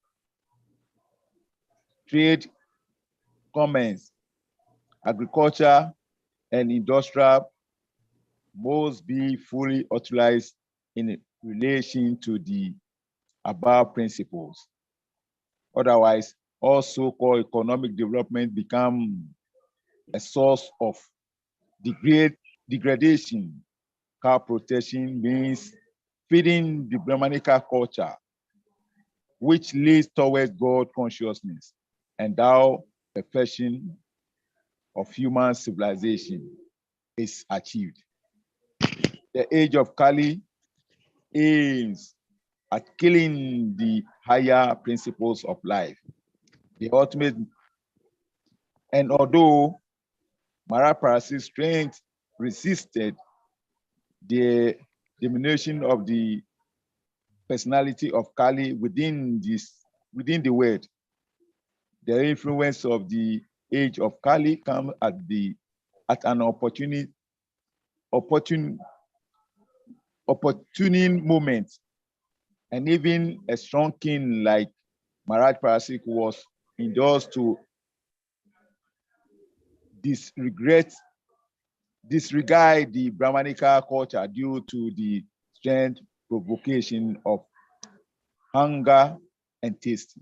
commerce, agriculture, and industrial must be fully utilized in relation to the above principles. Otherwise, all so-called economic development become a source of degradation. Cow protection means feeding the Brahmanica culture, which leads towards God consciousness and thou perfection of human civilization is achieved. The age of Kali aims at killing the higher principles of life, the ultimate. And although Maraparasi's strength resisted the diminution of the personality of Kali within the world, the influence of the age of Kali comes at an opportune opportune moment, and even a strong king like Maharaj Parasik was endorsed to disregard the Brahmanica culture due to the strength provocation of hunger and taste.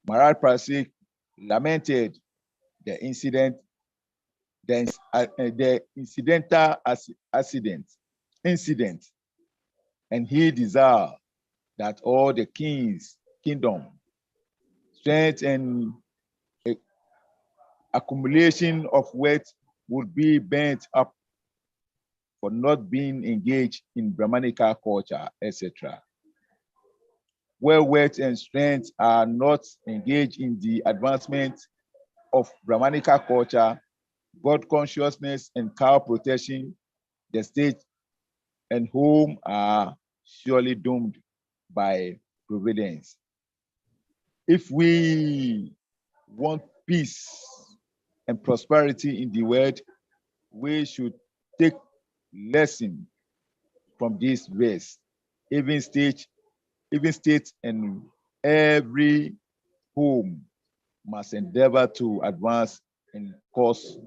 Maharaj Parasik lamented the incidental incident, and he desired that all the kingdom, strength and accumulation of wealth would be bent up for not being engaged in Brahmanica culture, etc. Where wealth and strength are not engaged in the advancement of Brahmanica culture, God consciousness and cow protection, the state and home are surely doomed by providence. If we want peace and prosperity in the world, we should take lesson from this verse. Even state and every home must endeavor to advance in cause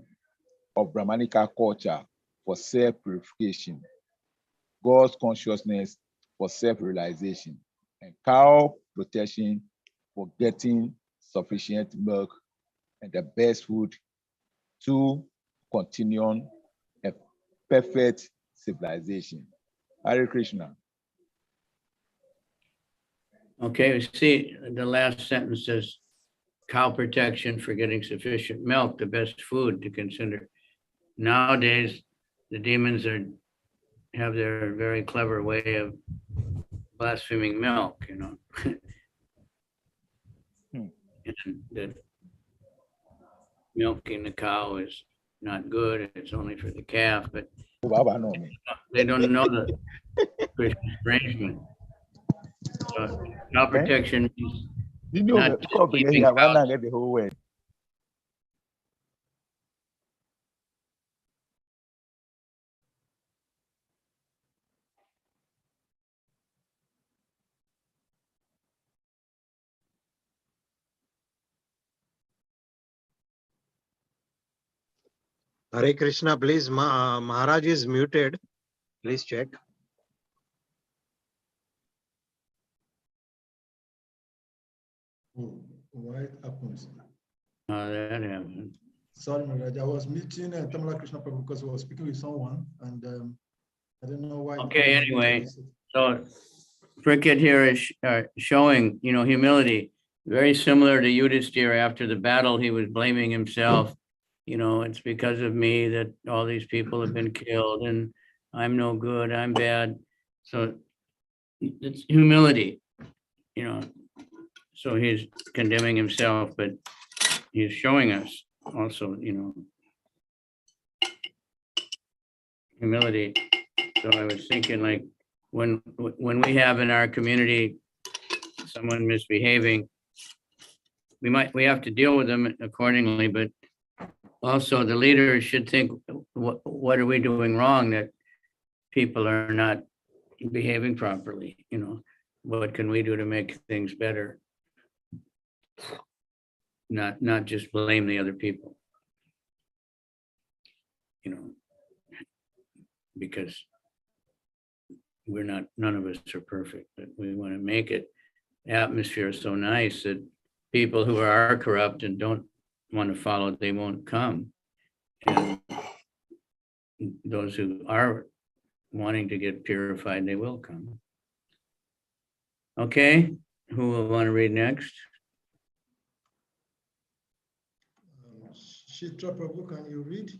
of Brahmanica culture for self-purification, God's consciousness for self-realization, and cow protection for getting sufficient milk and the best food to continue on a perfect civilization. Hare Krishna. Okay, we see the last sentence says cow protection for getting sufficient milk, the best food to consider. Nowadays, the demons have their very clever way of blaspheming milk, you know. And that milking the cow is not good, it's only for the calf, but Baba know me. they don't know the Christian arrangement. So cow protection means You know, not just keeping get cows. the whole way. Hare Krishna, please. Maharaj is muted. Please check. Why it happens? That happened. Sorry, Maharaj. I was meeting Tamala Krishna Prabhu because I was speaking with someone, and I don't know why. Okay, anyway, so Cricket here is showing, you know, humility, very similar to Yudhisthira. After the battle, he was blaming himself. You know, it's because of me that all these people have been killed and I'm no good, I'm bad. So it's humility, you know. So he's condemning himself, but he's showing us also, you know, humility. So I was thinking, like, when we have in our community someone misbehaving, we have to deal with them accordingly, but also the leaders should think, what are we doing wrong that people are not behaving properly? You know, what can we do to make things better? Not just blame the other people, you know, because none of us are perfect, but we want to make it atmosphere so nice that people who are corrupt and don't want to follow, they won't come. And those who are wanting to get purified, they will come. Okay, who will want to read next? Shitra Prabhu, can you read?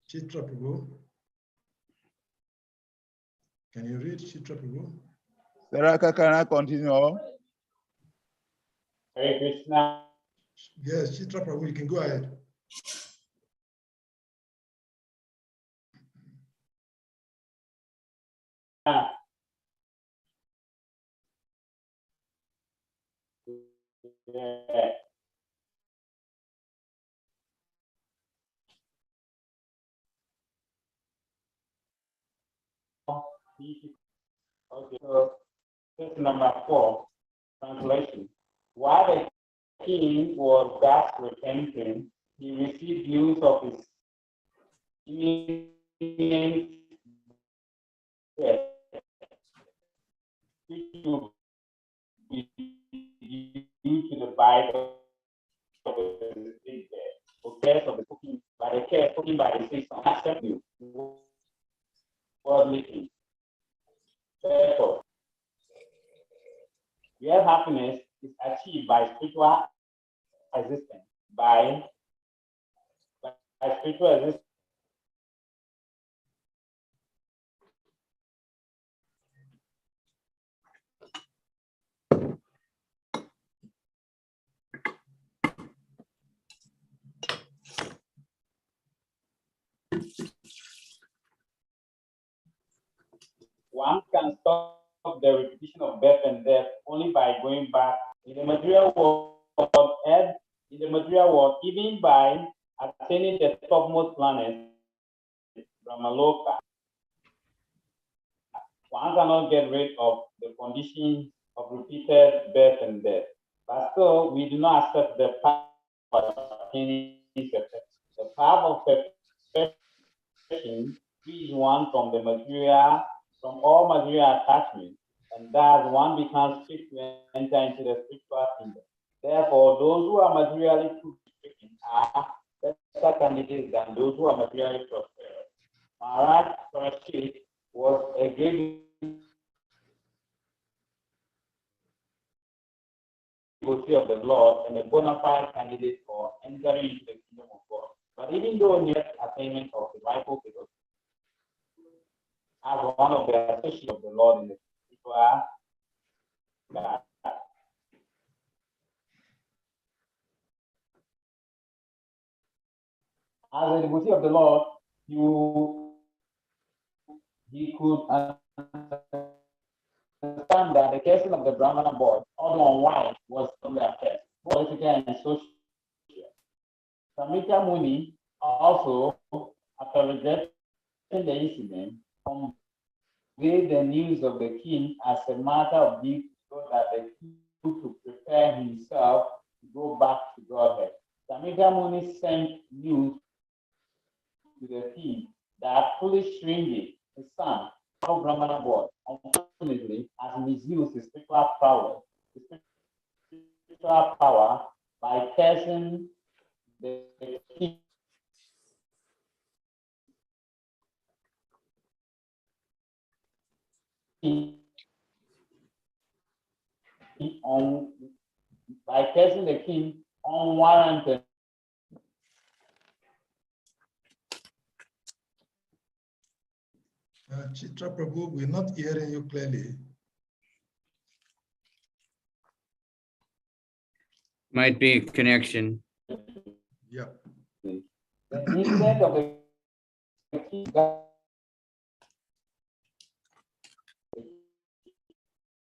Shitra Prabhu, can you read Shitra Prabhu? Saraka, can I continue? Hare Krishna. Yes, Shitra Prabhu, you can go ahead. Yeah. Okay, so this number 4, translation. While the king was thus repenting, he received news of his imminent death, which would be due to the bite of the big bear, or curse of the cooking by the care cooking by the system. Accept you, worldly king. Therefore, real happiness is achieved by spiritual existence, by spiritual existence. One can stop the repetition of birth and death only by going back in the material world, and in the material world, even by attaining the topmost planet, Brahmaloka. One cannot get rid of the conditions of repeated birth and death. But still, we do not accept the path of attaining perfection. The path of perfection frees one from the material, from all material attachment, and thus one becomes fit to enter into the spiritual kingdom. Therefore, those who are materially stricken are better candidates than those who are materially prosperous. Maharaj Parashit was a great devotee of the Lord and a bona fide candidate for entering into the kingdom of God. But even though near attainment of the rightful philosophy, as one of the associates of the Lord in the spiritual life, as a devotee of the Lord, he could understand that the casting of the Brahmana boy, although unwise, was only a test, political and social. Samika Muni also, after rejecting the incident, conveyed the news of the king as a matter of duty so that the king could prepare himself to go back to Godhead. Samika Muni sent news to the king that foolish Shringi, his son, of Brahmana boy, unfortunately, has misused his spiritual power by cursing the king on by cursing the king unwarranted. Chitra Prabhu, we're not hearing you clearly. Might be a connection. Yeah. Instead of the king,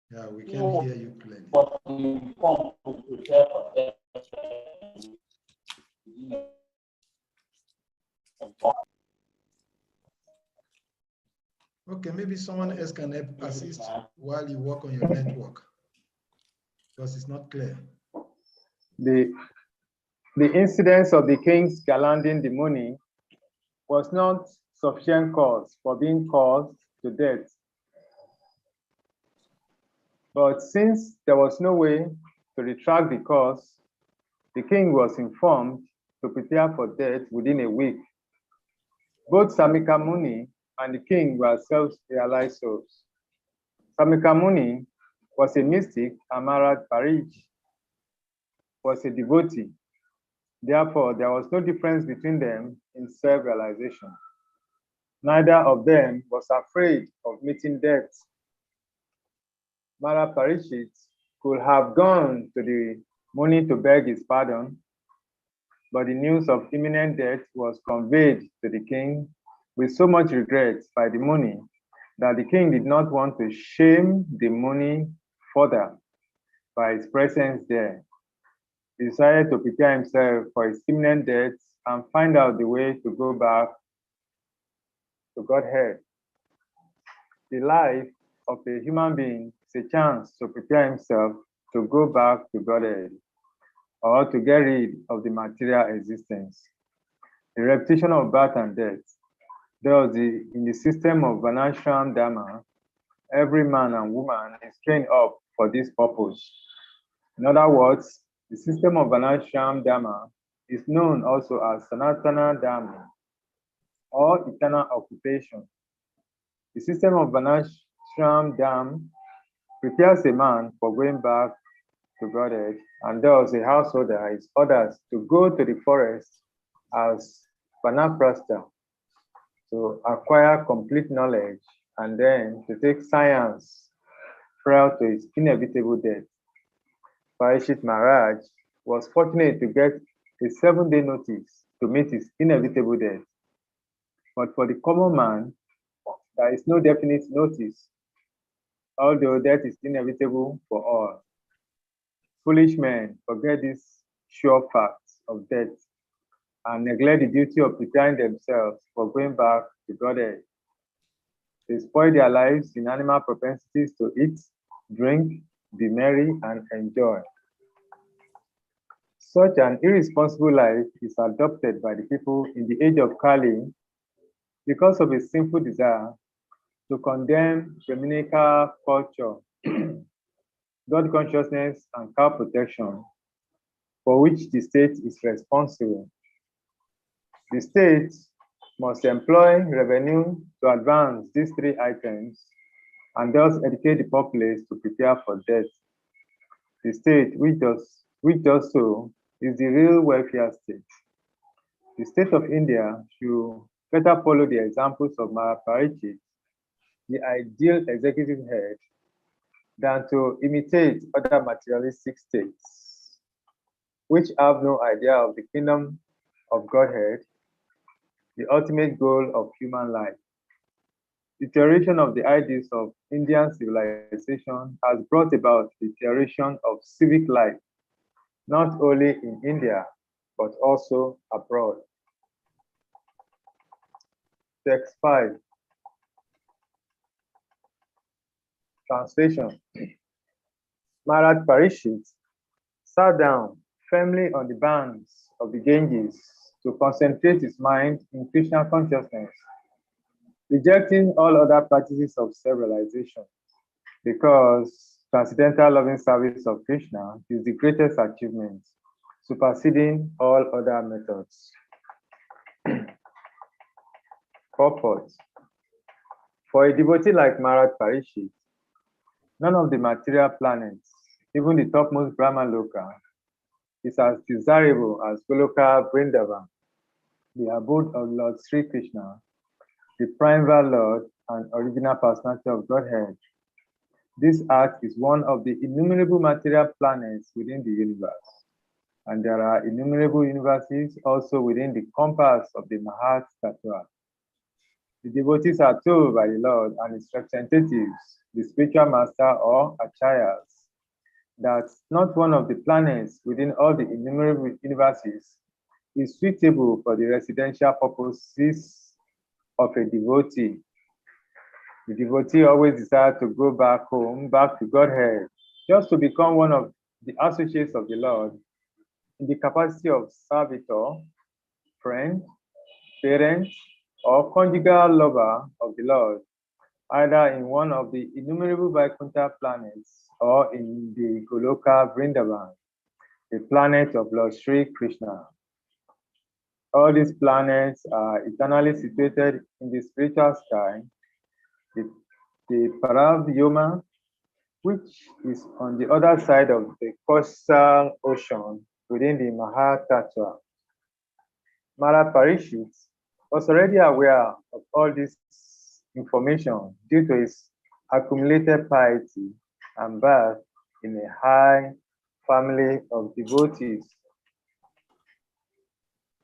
Yeah, we can hear you clearly. was informed to prepare for death. Okay, maybe someone else can help assist while you work on your network, because it's not clear. The incidence of the king's garlanding the money was not sufficient cause for being caused to death. But since there was no way to retract the cause, the king was informed to prepare for death within a week. Both Samika Muni and the king were self-realized souls. Samika Muni was a mystic, and Maharaj Parij was a devotee. Therefore, there was no difference between them in self-realization. Neither of them was afraid of meeting death. Maharaj Parishit could have gone to the Muni to beg his pardon, but the news of imminent death was conveyed to the king with so much regret by the Muni that the king did not want to shame the Muni further by his presence there. He decided to prepare himself for his imminent death and find out the way to go back to Godhead. The life of a human being is a chance to prepare himself to go back to Godhead or to get rid of the material existence. The repetition of birth and death. Thus, in the system of Varnashram Dharma, every man and woman is trained up for this purpose. In other words, the system of Varnashram Dharma is known also as Sanatana Dharma, or eternal occupation. The system of Varnashram Dharma prepares a man for going back to Godhead, and thus a householder is ordered to go to the forest as Vanaprastha to acquire complete knowledge and then to take science prior to his inevitable death. Parikshit Maharaj was fortunate to get a 7-day notice to meet his inevitable death. But for the common man, there is no definite notice, although death is inevitable for all. Foolish men forget these sure facts of death and neglect the duty of preparing themselves for going back to Godhead. They spoil their lives in animal propensities to eat, drink, be merry, and enjoy. Such an irresponsible life is adopted by the people in the age of Kali because of a sinful desire to condemn Brahminical culture, God consciousness, and cow protection, for which the state is responsible. The state must employ revenue to advance these 3 items and thus educate the populace to prepare for death. The state, which does so, is the real welfare state. The state of India should better follow the examples of Maharaj Parikshit, the ideal executive head, than to imitate other materialistic states, which have no idea of the kingdom of Godhead, the ultimate goal of human life. The deterioration of the ideals of Indian civilization has brought about the deterioration of civic life, not only in India, but also abroad. Text 5. Translation. Maharaj Parikshit sat down firmly on the banks of the Ganges to concentrate his mind in Krishna consciousness, rejecting all other practices of self-realization, because transcendental loving service of Krishna is the greatest achievement, superseding all other methods. Purport. For a devotee like Maharaj Parikshit, none of the material planets, even the topmost Brahma Loka, is as desirable as Goloka Vrindavan, the abode of Lord Sri Krishna, the primeval Lord and original personality of Godhead. This earth is one of the innumerable material planets within the universe, and there are innumerable universes also within the compass of the Mahat Tattva. The devotees are told by the Lord and his representatives, the spiritual master or acharyas, that not one of the planets within all the innumerable universes is suitable for the residential purposes of a devotee. The devotee always desires to go back home, back to Godhead, just to become one of the associates of the Lord in the capacity of servitor, friend, parent, or conjugal lover of the Lord, either in one of the innumerable Vaikuntha planets or in the Goloka Vrindavan, the planet of Lord Sri Krishna. All these planets are eternally situated in the spiritual sky, the Paravyoma, which is on the other side of the coastal ocean within the Mahatattva. Maharaj Parikshit was already aware of all this information due to his accumulated piety and birth in a high family of devotees,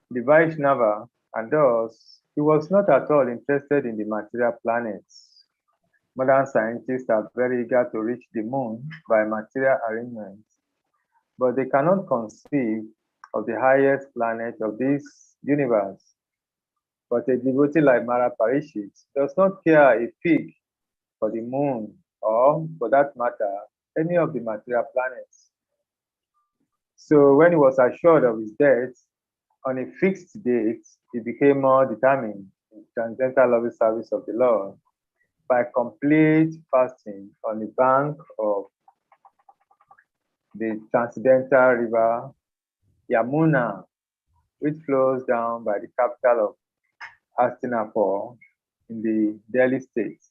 the Vaishnava, and thus he was not at all interested in the material planets. Modern scientists are very eager to reach the moon by material arrangements, but they cannot conceive of the highest planet of this universe. But a devotee like Mara Parishit does not care a fig for the moon or, for that matter, any of the material planets. So when he was assured of his death on a fixed date, he became more determined in transcendental loving service of the Lord by complete fasting on the bank of the transcendental river Yamuna, which flows down by the capital of Hastinapur in the Delhi state.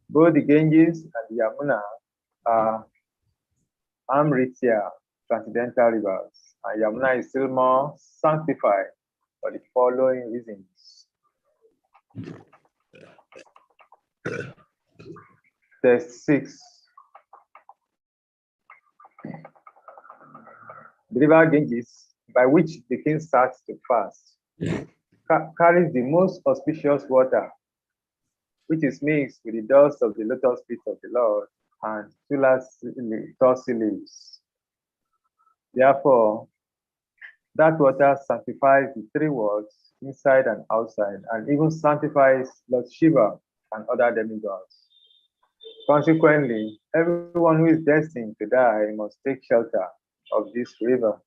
Both the Ganges and the Yamuna are Amritya transcendental rivers, and Yamuna is still more sanctified for the following reasons. Text 6. The river Ganges, by which the king starts to fast, carries the most auspicious water, which is mixed with the dust of the lotus feet of the Lord and tulsi leaves. Therefore, that water sanctifies the three worlds, inside and outside, and even sanctifies Lord Shiva and other demigods. Consequently, everyone who is destined to die must take shelter of this river.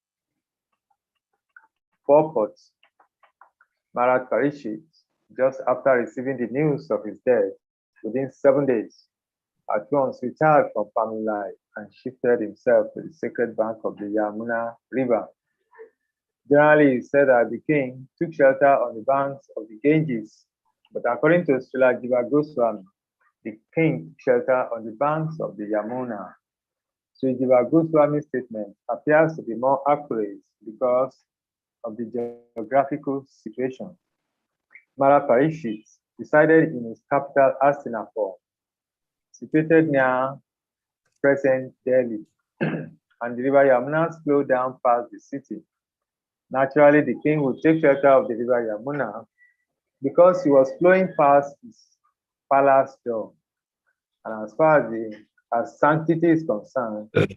Purport. Maharaj Parishit, just after receiving the news of his death, within 7 days, at once retired from family life and shifted himself to the sacred bank of the Yamuna River. Generally, he said that the king took shelter on the banks of the Ganges, but according to Srila Jiva Goswami, the king took shelter on the banks of the Yamuna. Sri Jiva Goswami's statement appears to be more accurate because of the geographical situation. Mara Parishit resided in his capital Hastinapur, situated near present Delhi, and the river Yamuna flowed down past the city. Naturally, the king would take shelter of the river Yamuna because he was flowing past his palace door. And as far as sanctity is concerned, river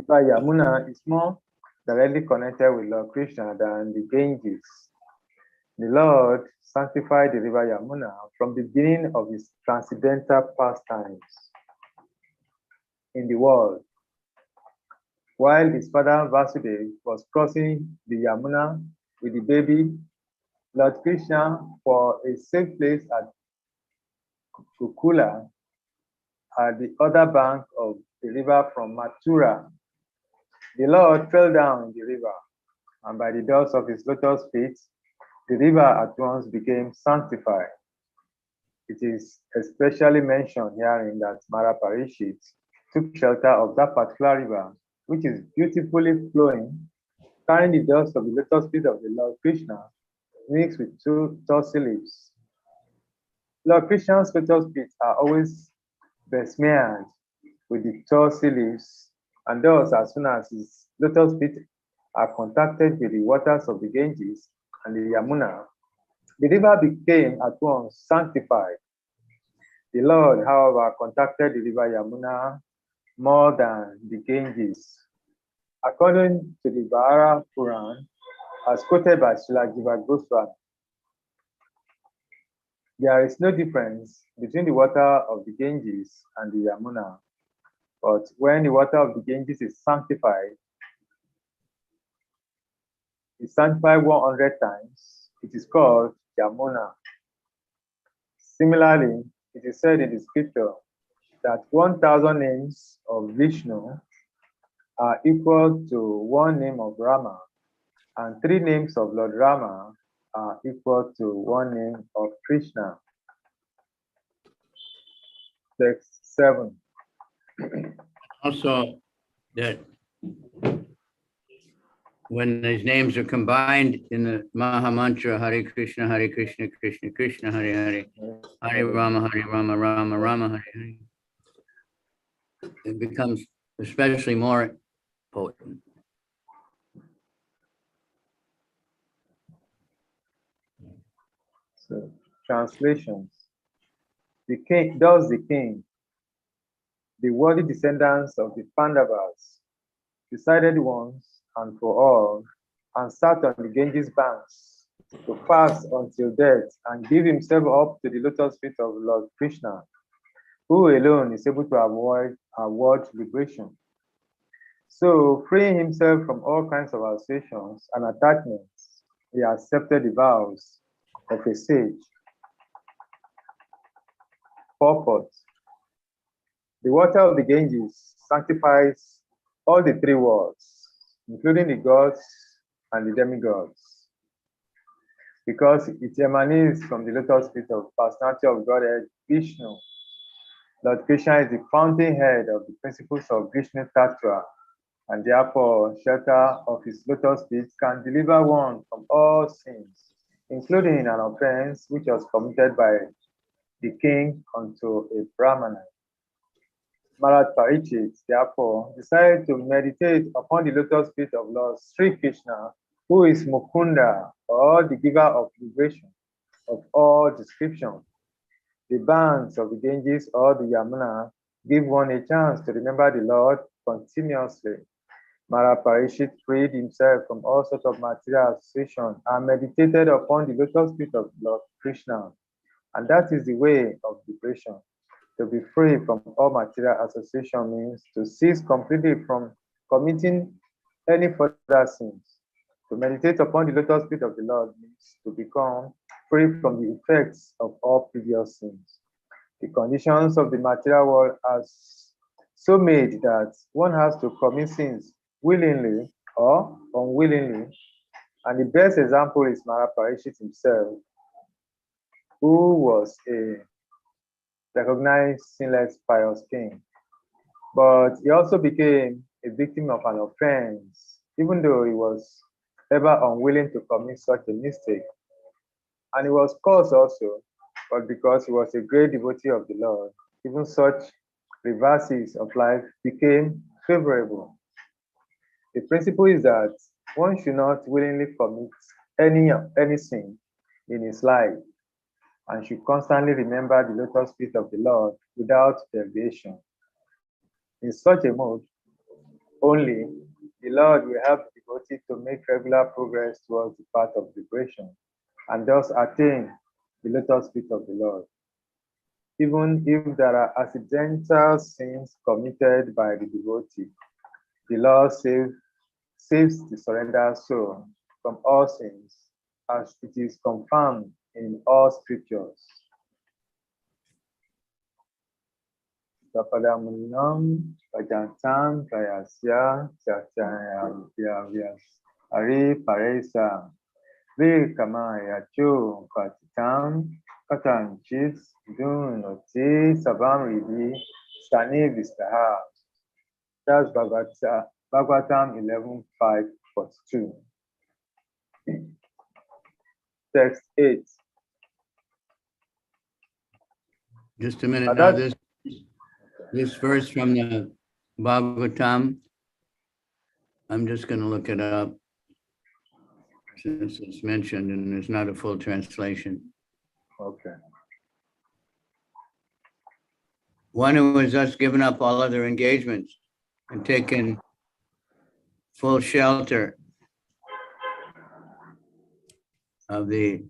Yamuna is more directly connected with Lord Krishna than the Ganges. The Lord sanctified the river Yamuna from the beginning of his transcendental pastimes in the world. While his father Vasudev was crossing the Yamuna with the baby, Lord Krishna, for a safe place at Kukula, at the other bank of the river from Mathura, the Lord fell down in the river, and by the dust of his lotus feet, the river at once became sanctified. It is especially mentioned herein that Mara Parishit took shelter of that particular river, which is beautifully flowing, carrying the dust of the lotus feet of the Lord Krishna mixed with two tulsi leaves. Lord Krishna's lotus feet are always besmeared with the tulsi leaves, and thus, as soon as his lotus feet are contacted with the waters of the Ganges and the Yamuna, the river became at once sanctified. The Lord, however, contacted the river Yamuna more than the Ganges. According to the Vara Puran, as quoted by Srila Jiva Goswami, there is no difference between the water of the Ganges and the Yamuna, but when the water of the Ganges is sanctified, it's sanctified 100 times, it is called Yamuna. Similarly, it is said in the scripture that 1,000 names of Vishnu are equal to one name of Rama, and 3 names of Lord Rama are equal to one name of Krishna. Text 7. Also, that when these names are combined in the Maha Mantra, Hare Krishna, Krishna Krishna, Hare Hare, Hare Rama, Rama Rama, Hare Hare, it becomes especially more potent. So, translations. 1. the king, the worthy descendants of the Pandavas, decided once and for all, and sat on the Ganges banks to fast until death and give himself up to the lotus feet of Lord Krishna, who alone is able to award liberation. So, freeing himself from all kinds of associations and attachments, he accepted the vows of a sage. Purport. The water of the Ganges sanctifies all the three worlds, including the gods and the demigods, because it emanates from the lotus feet of personality of Godhead Vishnu. Lord Krishna is the fountainhead of the principles of Vishnu Tattva, and therefore shelter of his lotus feet can deliver one from all sins, including an offense which was committed by the king unto a Brahmana. Maharaj Parikshit, therefore, decided to meditate upon the lotus feet of Lord Sri Krishna, who is Mukunda, or the giver of liberation of all description. The banks of the Ganges or the Yamuna give one a chance to remember the Lord continuously. Maharaj Parikshit freed himself from all sorts of material association and meditated upon the lotus feet of Lord Krishna. And that is the way of liberation. To be free from all material association means to cease completely from committing any further sins. To meditate upon the lotus feet of the Lord means to become free from the effects of all previous sins. The conditions of the material world are so made that one has to commit sins willingly or unwillingly. And the best example is Maharaj Parikshit himself, who was a recognized sinless pious king. But he also became a victim of an offense, even though he was ever unwilling to commit such a mistake. And he was cursed also, but because he was a great devotee of the Lord, even such reverses of life became favorable. The principle is that one should not willingly commit any sin in his life, and should constantly remember the lotus feet of the Lord without deviation. In such a mode, only the Lord will help the devotee to make regular progress towards the path of liberation, and thus attain the lotus feet of the Lord. Even if there are accidental sins committed by the devotee, the Lord saves the surrendered soul from all sins, as it is confirmed in all scriptures. Sapadamunam Vajantam Prayasya Chachayavyas Ari Paresa Vikamaya Chu Patitam Katanchit Dunoti Sabam Stani Vistaha. That's Bhagavatam 11:5-42. Text 8. Just a minute now, this verse from the Bhagavatam, I'm just going to look it up since it's mentioned and there's not a full translation. Okay. One who has thus given up all other engagements and taken full shelter of the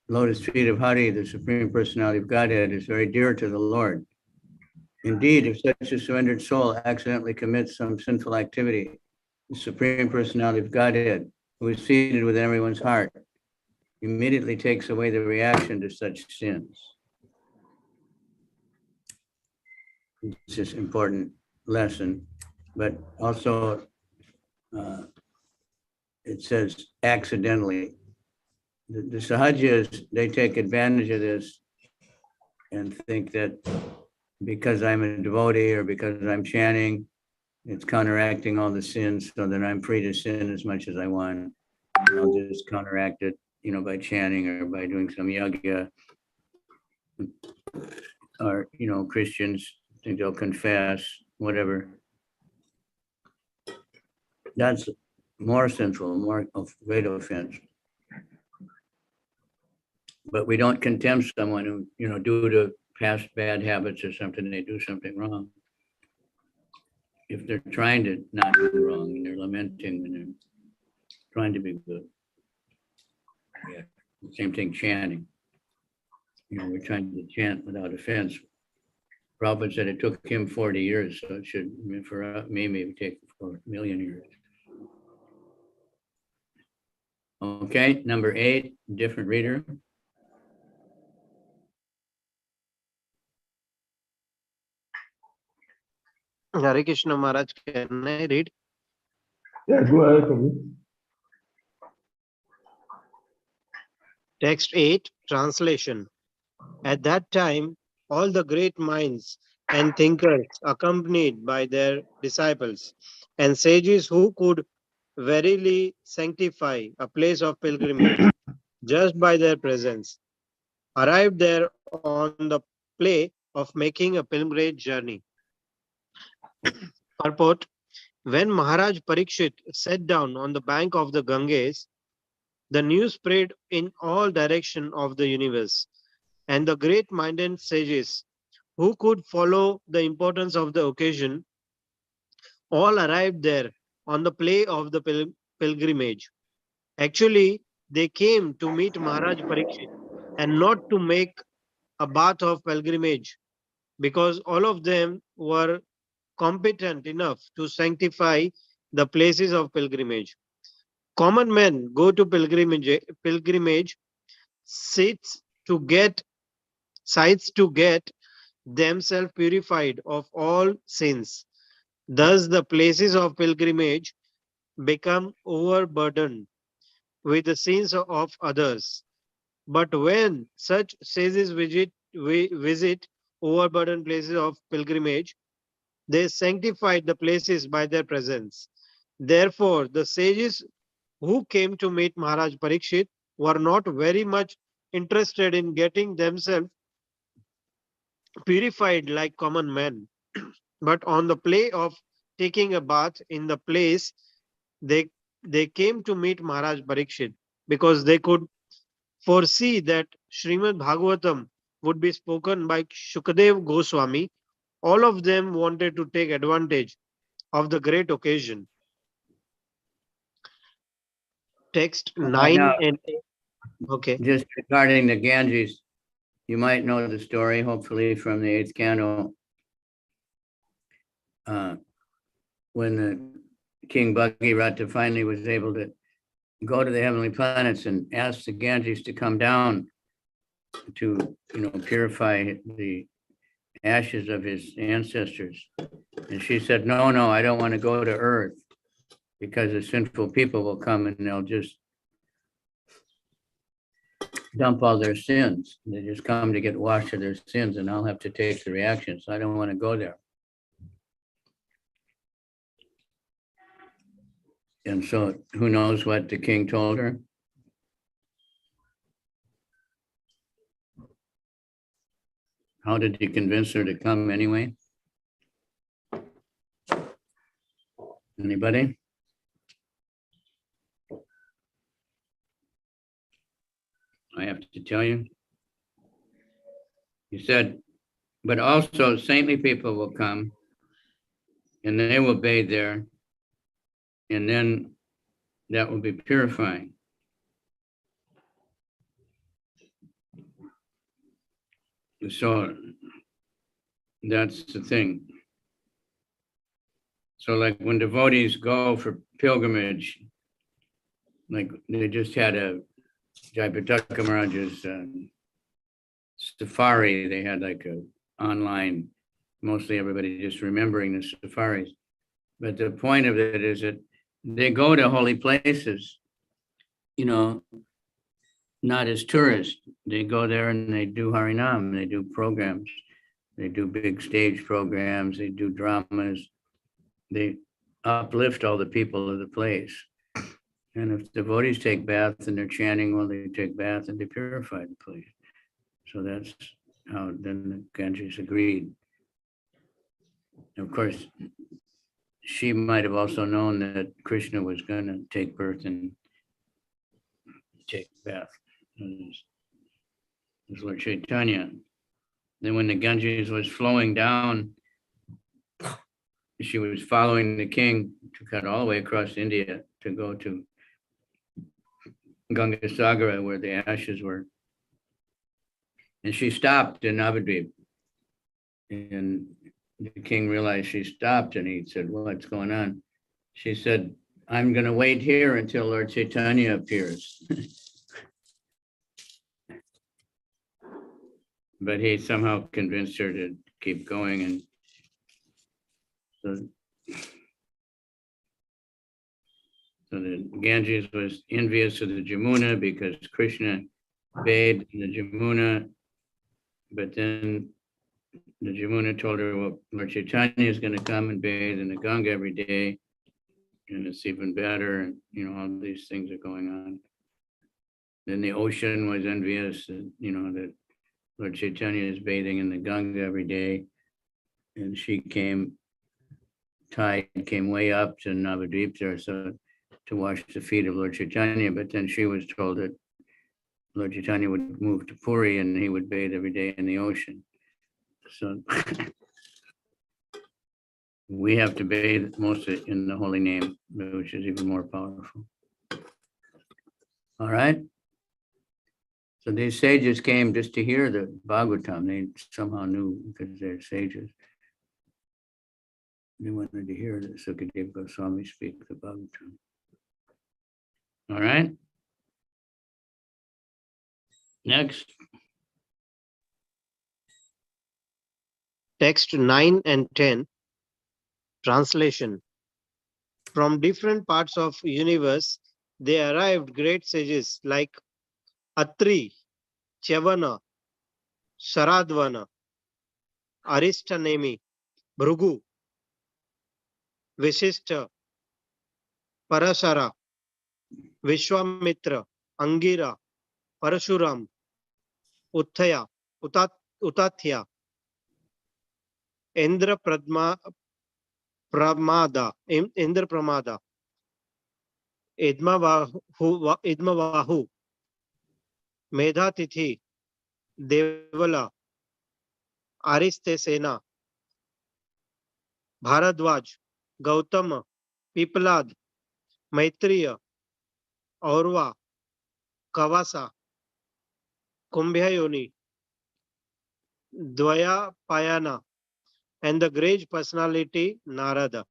lotus feet of Hari, the Supreme Personality of Godhead, is very dear to the Lord. Indeed, if such a surrendered soul accidentally commits some sinful activity, the Supreme Personality of Godhead, who is seated within everyone's heart, immediately takes away the reaction to such sins. It's just an important lesson, but also it says accidentally. The Sahajas, they take advantage of this and think that because I'm a devotee or because I'm chanting, it's counteracting all the sins so that I'm free to sin as much as I want. I'll just counteract it, by chanting or by doing some yajna. Or, Christians think they'll confess, whatever. That's more sinful, more of great offense. But we don't condemn someone who, due to past bad habits or something, they do something wrong. If they're trying to not do wrong and they're lamenting and they're trying to be good. Yeah. Same thing, chanting. We're trying to chant without offense. Prabhupada said it took him 40 years, so it should, for me, maybe take 4 million years. Okay, number 8, different reader. Hare Krishna Maharaj, can I read? Yeah, go ahead, Kavi. Text 8, translation. At that time, all the great minds and thinkers, accompanied by their disciples and sages who could verily sanctify a place of pilgrimage just by their presence, arrived there on the play of making a pilgrimage journey. Purport: when Maharaj Parikshit sat down on the bank of the Ganges, the news spread in all directions of the universe, and the great-minded sages who could follow the importance of the occasion all arrived there on the play of the pilgrimage. Actually, they came to meet Maharaj Parikshit and not to make a bath of pilgrimage, because all of them were competent enough to sanctify the places of pilgrimage. Common men go to pilgrimage sites to get themselves purified of all sins. Thus, the places of pilgrimage become overburdened with the sins of others. But when such sages visit overburdened places of pilgrimage, they sanctified the places by their presence. Therefore, the sages who came to meet Maharaj Parikshit were not very much interested in getting themselves purified like common men, but on the play of taking a bath in the place, they they came to meet Maharaj Parikshit because they could foresee that Srimad Bhagavatam would be spoken by Sukhitiv Goswami. All of them wanted to take advantage of the great occasion. Text 9 and 8. Okay. Just regarding the Ganges, you might know the story, hopefully, from the 8th canto. When the King Bhagirath finally was able to go to the heavenly planets and ask the Ganges to come down to, purify the ashes of his ancestors. And she said, no, I don't want to go to earth, because the sinful people will come and they'll just dump all their sins. They just come to get washed of their sins, and I'll have to take the reaction. So I don't want to go there. And so who knows what the king told her? How did he convince her to come anyway? Anybody? I have to tell you. He said, but also saintly people will come and they will bathe there, and then that will be purifying. So that's the thing. So like when devotees go for pilgrimage, like they just had a Jaipataka Maharaj's safari. They had like a online, mostly everybody just remembering the safaris. But the point of it is that they go to holy places, not as tourists. They go there and they do Harinam, they do programs, they do big stage programs, they do dramas, they uplift all the people of the place. And if devotees take baths and they're chanting while they take bath, and they purify the place. So that's how then the Ganges agreed. Of course, she might have also known that Krishna was going to take birth and take bath. was Lord Chaitanya. Then when the Ganges was flowing down, she was following the king to cut all the way across India to go to Gangasagara where the ashes were. And she stopped in Navadvip. And the king realized she stopped and he said, what's going on? She said, I'm going to wait here until Lord Chaitanya appears. But he somehow convinced her to keep going. And so the Ganges was envious of the Jamuna because Krishna bathed in the Jamuna. But then the Jamuna told her, well, Lord Chaitanya is going to come and bathe in the Ganga every day. And it's even better. And, all these things are going on. Then the ocean was envious, that Lord Chaitanya is bathing in the Ganga every day. And tide came way up to Navadvip there, so to wash the feet of Lord Chaitanya. But then she was told that Lord Chaitanya would move to Puri and he would bathe every day in the ocean. So we have to bathe mostly in the holy name, which is even more powerful. All right. So these sages came just to hear the Bhagavatam. They somehow knew because they're sages. They wanted to hear the Sukhitiv Goswami speak the Bhagavatam. All right. Next. Text 9 and 10. Translation. From different parts of universe, they arrived great sages like Atri, Chavana, Saradvana, Aristanemi, Bhrugu, Vishishta, Parasara, Vishwamitra, Angira, Parashuram, Uttaya, Utathya, Indra Pramada, Idmavahu, Medhatithi, Devala, Aristesena, Bharadwaj, Gautama, Pipalad, Maitreya, Aurva, Kavasa, Kumbhyayoni, Dvaya Payana, and the great personality Narada.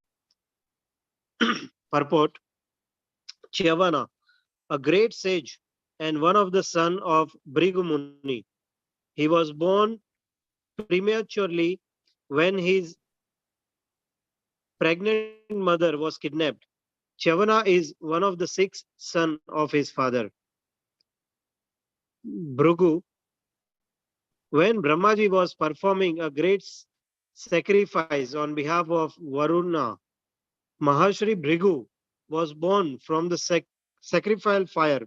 Purport. Chavana, a great sage and one of the son of Bhrigu Muni. He was born prematurely when his pregnant mother was kidnapped. Chavana is one of the 6 sons of his father. Bhrigu, when Brahmaji was performing a great sacrifice on behalf of Varuna, Mahashri Bhrigu was born from the sacrificial fire.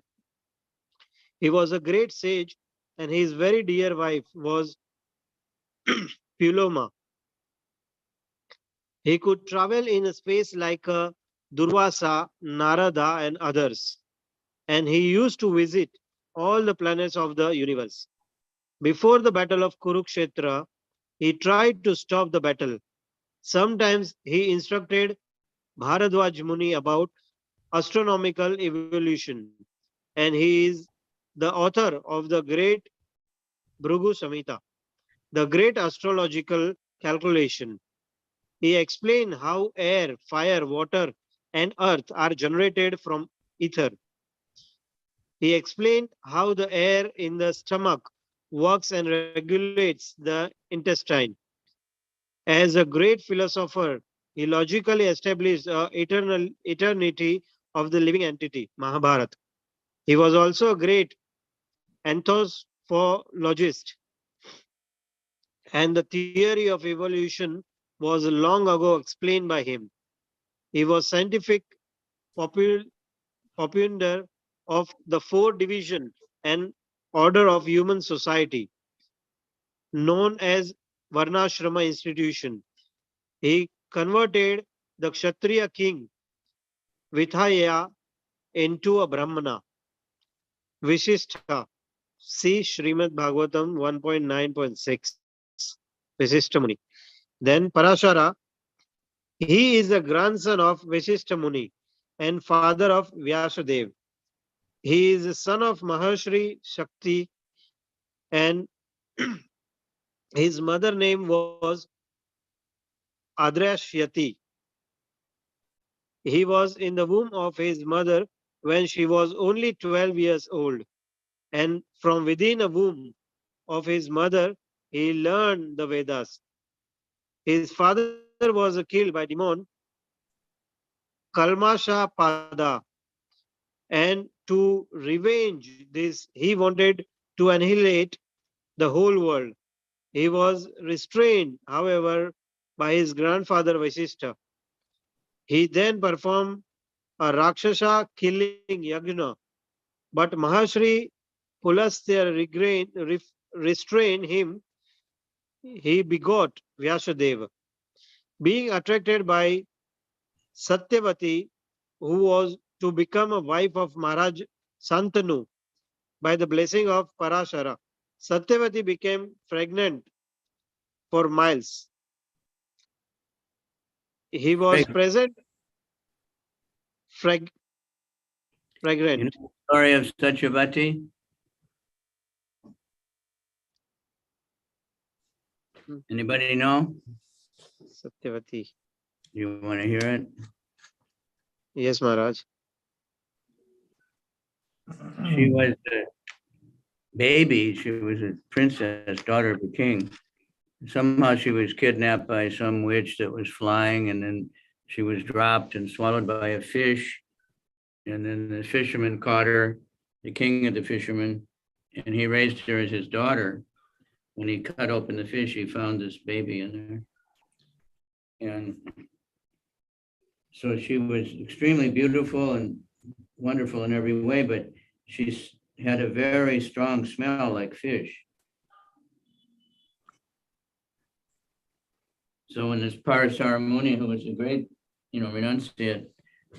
He was a great sage and his very dear wife was Puloma. He could travel in a space like Durvasa, Narada and others. And he used to visit all the planets of the universe. Before the battle of Kurukshetra, he tried to stop the battle. Sometimes he instructed Bharadwaj Muni about astronomical evolution. And he is the author of the great Bhrigu Samhita, the great astrological calculation. He explained how air, fire, water, and earth are generated from ether. He explained how the air in the stomach works and regulates the intestine. As a great philosopher, he logically established the eternity of the living entity, Mahabharata. He was also a great anthropologist, and the theory of evolution was long ago explained by him. He was scientific propounder of the 4 division and order of human society, known as Varnashrama institution. He converted the Kshatriya king Vithaya into a Brahmana. Vishishta, See Srimad Bhagavatam 1.9.6, Vasishtha Muni. Then Parashara, he is the grandson of Vasishtha Muni and father of Vyasadev. He is the son of Mahashri Shakti, and his mother name was Adrashyati. He was in the womb of his mother when she was only 12 years old, and from within a womb of his mother, he learned the Vedas. His father was killed by demon Kalmasha Pada, and to revenge this, he wanted to annihilate the whole world. He was restrained, however, by his grandfather Vasishtha. He then performed a Rakshasa killing yagna, but Mahashri Pulastya restrained him. He begot Vyasadeva. Being attracted by Satyavati, who was to become a wife of Maharaj Santanu by the blessing of Parashara, Satyavati became pregnant for miles. He was present, You fragrant. know the story of Satyavati? Anybody know? Satyavati. You want to hear it? Yes, Maharaj. She was a baby. She was a princess, daughter of a king. Somehow she was kidnapped by some witch that was flying, and then she was dropped and swallowed by a fish. And then the fisherman caught her, the king of the fishermen, and he raised her as his daughter. When he cut open the fish, he found this baby in there. And so she was extremely beautiful and wonderful in every way, but she had a very strong smell like fish. So when this Parasara Muni, who was a great, renunciate,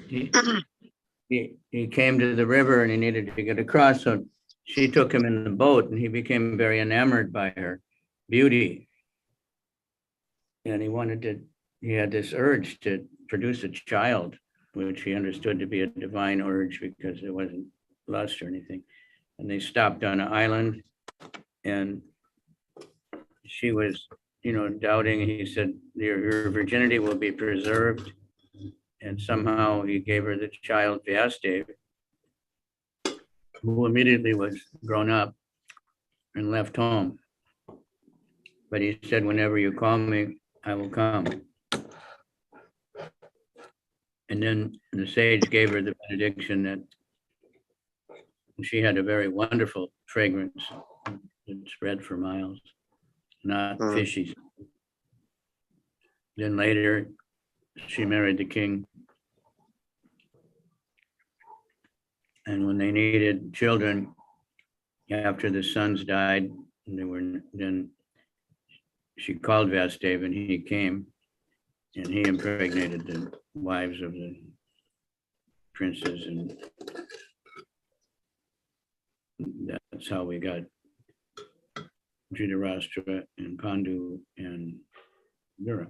he came to the river and he needed to get across. So she took him in the boat and he became very enamored by her beauty. And he had this urge to produce a child, which he understood to be a divine urge because it wasn't lust or anything. And they stopped on an island and she was, doubting. He said, your virginity will be preserved. And somehow he gave her the child Vyasadeva, who immediately was grown up and left home. But he said, whenever you call me, I will come. And then the sage gave her the benediction that she had a very wonderful fragrance that spread for miles, not fishy. Then later, she married the king. And when they needed children, after the sons died, then she called Vyasadeva and he came and he impregnated the wives of the princes, and that's how we got Dhritarashtra and Pandu and Vira.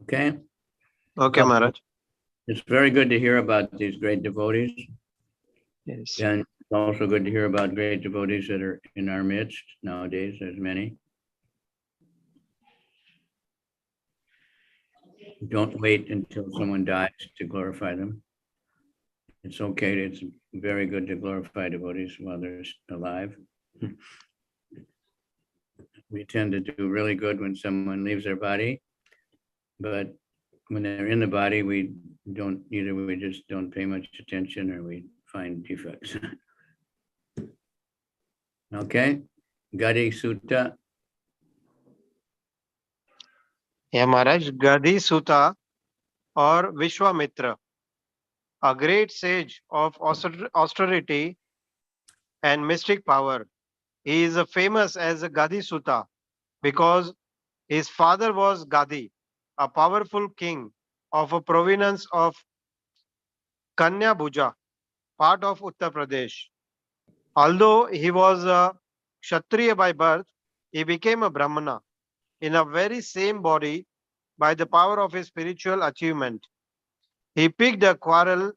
Okay. Okay, Maharaj. It's very good to hear about these great devotees. Yes. And it's also good to hear about great devotees that are in our midst nowadays. There's many. Don't wait until someone dies to glorify them. It's okay. It's very good to glorify devotees while they're alive. We tend to do really good when someone leaves their body, but when they're in the body, we just don't pay much attention or we find defects. Okay, Gadi-Sutra. Yeah, Maharaj. Gadi-Sutra or Vishwamitra, a great sage of austerity and mystic power. He is famous as a Gadi-Sutra because his father was Gadi, a powerful king of a province of Kanya Bhuja, part of Uttar Pradesh. Although he was a Kshatriya by birth, he became a Brahmana in a very same body by the power of his spiritual achievement. He picked a quarrel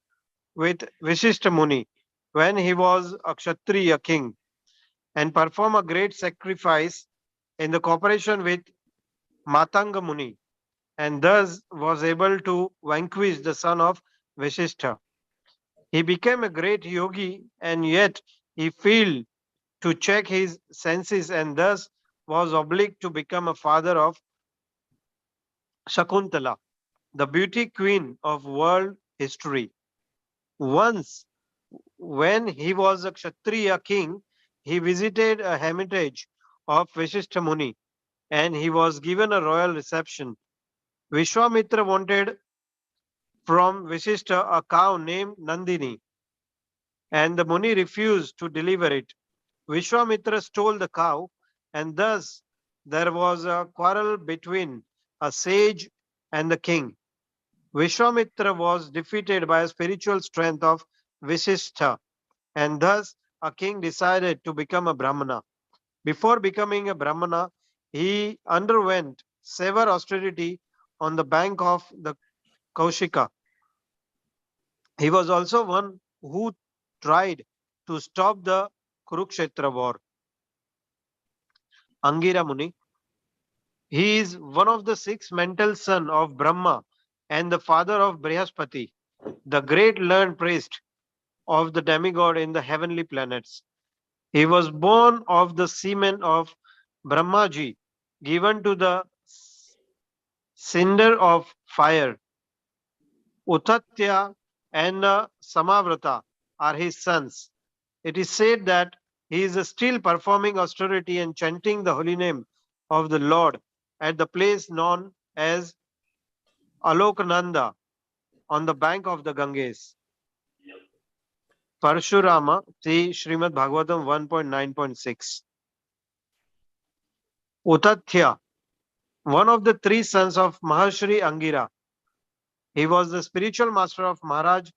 with Vishishta Muni when he was a Kshatriya king and performed a great sacrifice in the cooperation with Matanga Muni, and thus was able to vanquish the son of Vishishta. He became a great yogi, and yet he failed to check his senses and thus was obliged to become a father of Shakuntala, the beauty queen of world history. Once, when he was a Kshatriya king, he visited a hermitage of Vishishta Muni and he was given a royal reception. Vishwamitra wanted from Vishishta a cow named Nandini, and the Muni refused to deliver it. Vishwamitra stole the cow, and thus there was a quarrel between a sage and the king. Vishwamitra was defeated by the spiritual strength of Vishishta, and thus a king decided to become a Brahmana. Before becoming a Brahmana, he underwent severe austerity on the bank of the Kaushika. He was also one who tried to stop the Kurukshetra war. Angira Muni. He is one of the 6 mental sons of Brahma and the father of Brihaspati, the great learned priest of the demigod in the heavenly planets. He was born of the semen of Brahmaji, given to the cinder of fire. Utatya and Samavrata are his sons. It is said that he is still performing austerity and chanting the holy name of the Lord at the place known as Alokananda on the bank of the Ganges. Parshurama, see Srimad Bhagavatam 1.9.6. Utatya, one of the 3 sons of Mahashri Angira. He was the spiritual master of Maharaj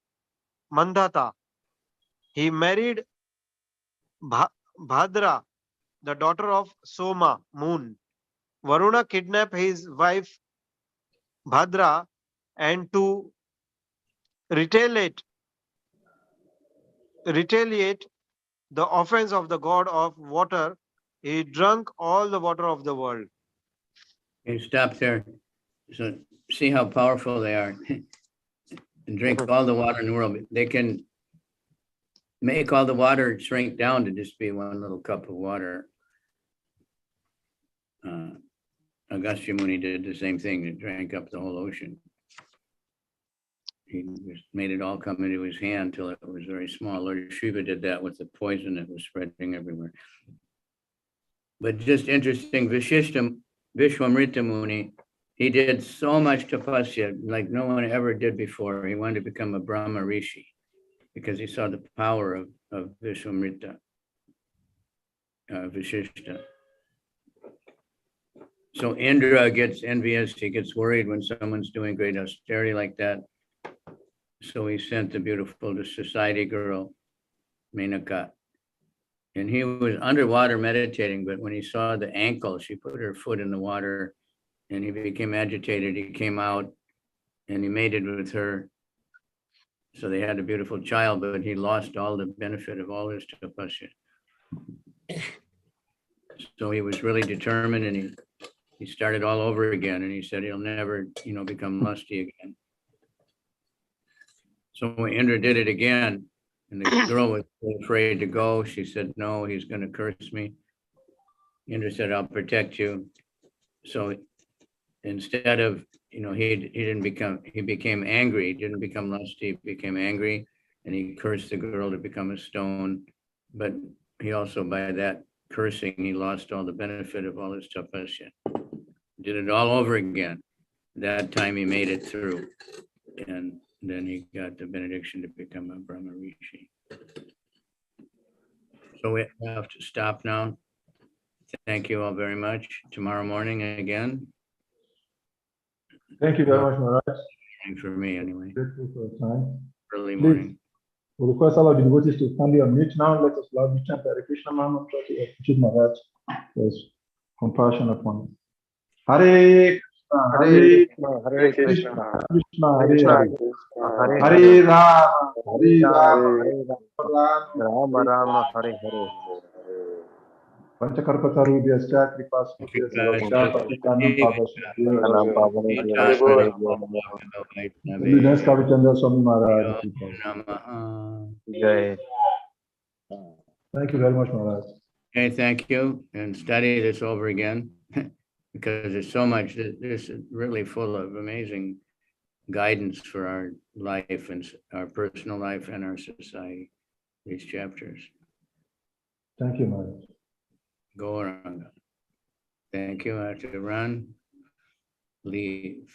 Mandhata. He married Bhadra, the daughter of Soma, moon. Varuna kidnapped his wife Bhadra, and to retaliate the offense of the god of water, he drank all the water of the world. Okay, stop there. So see how powerful they are. And drink all the water in the world. They can make all the water shrink down to just be one little cup of water. Agastya Muni did the same thing. He drank up the whole ocean. He just made it all come into his hand till it was very small. Lord Shiva did that with the poison that was spreading everywhere. But just interesting, Vishwamrita Muni, he did so much tapasya like no one ever did before. He wanted to become a Brahma Rishi because he saw the power of Vishwamrita, Vishishta. So Indra gets envious. He gets worried when someone's doing great austerity like that. So he sent the beautiful society girl, Menaka. And he was underwater meditating, but when he saw the ankle, she put her foot in the water and he became agitated. He came out and he mated with her. So they had a beautiful child, but he lost all the benefit of all his tapasya. So he was really determined, and he started all over again, and he said he'll never, become lusty again. So when Indra did it again, and the girl was afraid to go, she said, no, he's going to curse me. Indra said, I'll protect you. So instead of, he became angry. He didn't become lusty, he became angry, and he cursed the girl to become a stone. But he also, by that cursing, he lost all the benefit of all his tapasya. Did it all over again. That time he made it through. And then he got the benediction to become a Brahma Rishi. So we have to stop now. Thank you all very much. Tomorrow morning again. Thank you very much, Maharaj. And for me anyway. Grateful for your time. early Please. morning. We request all of the devotees to kindly unmute now. Let us loudly chant Hare Krishna Maha to appreciate Maharaj. There's compassion upon us. Hare Krishna, Hare Krishna, Krishna Hare Hare, Hare Rama, Hare Rama, Rama Rama Hare Hare. Panchakarpatarubhyascha Kripasubhyascha Patitanam Pavasya. Evidence Kavicandra Swami Maharaj. Jai. Thank you very much, Maharaj. Okay, thank you, and study this over again, because there's so much, this is really full of amazing guidance for our life and our personal life and our society, these chapters. Thank you, Maharaj. Go around. Thank you. I have to run, leave.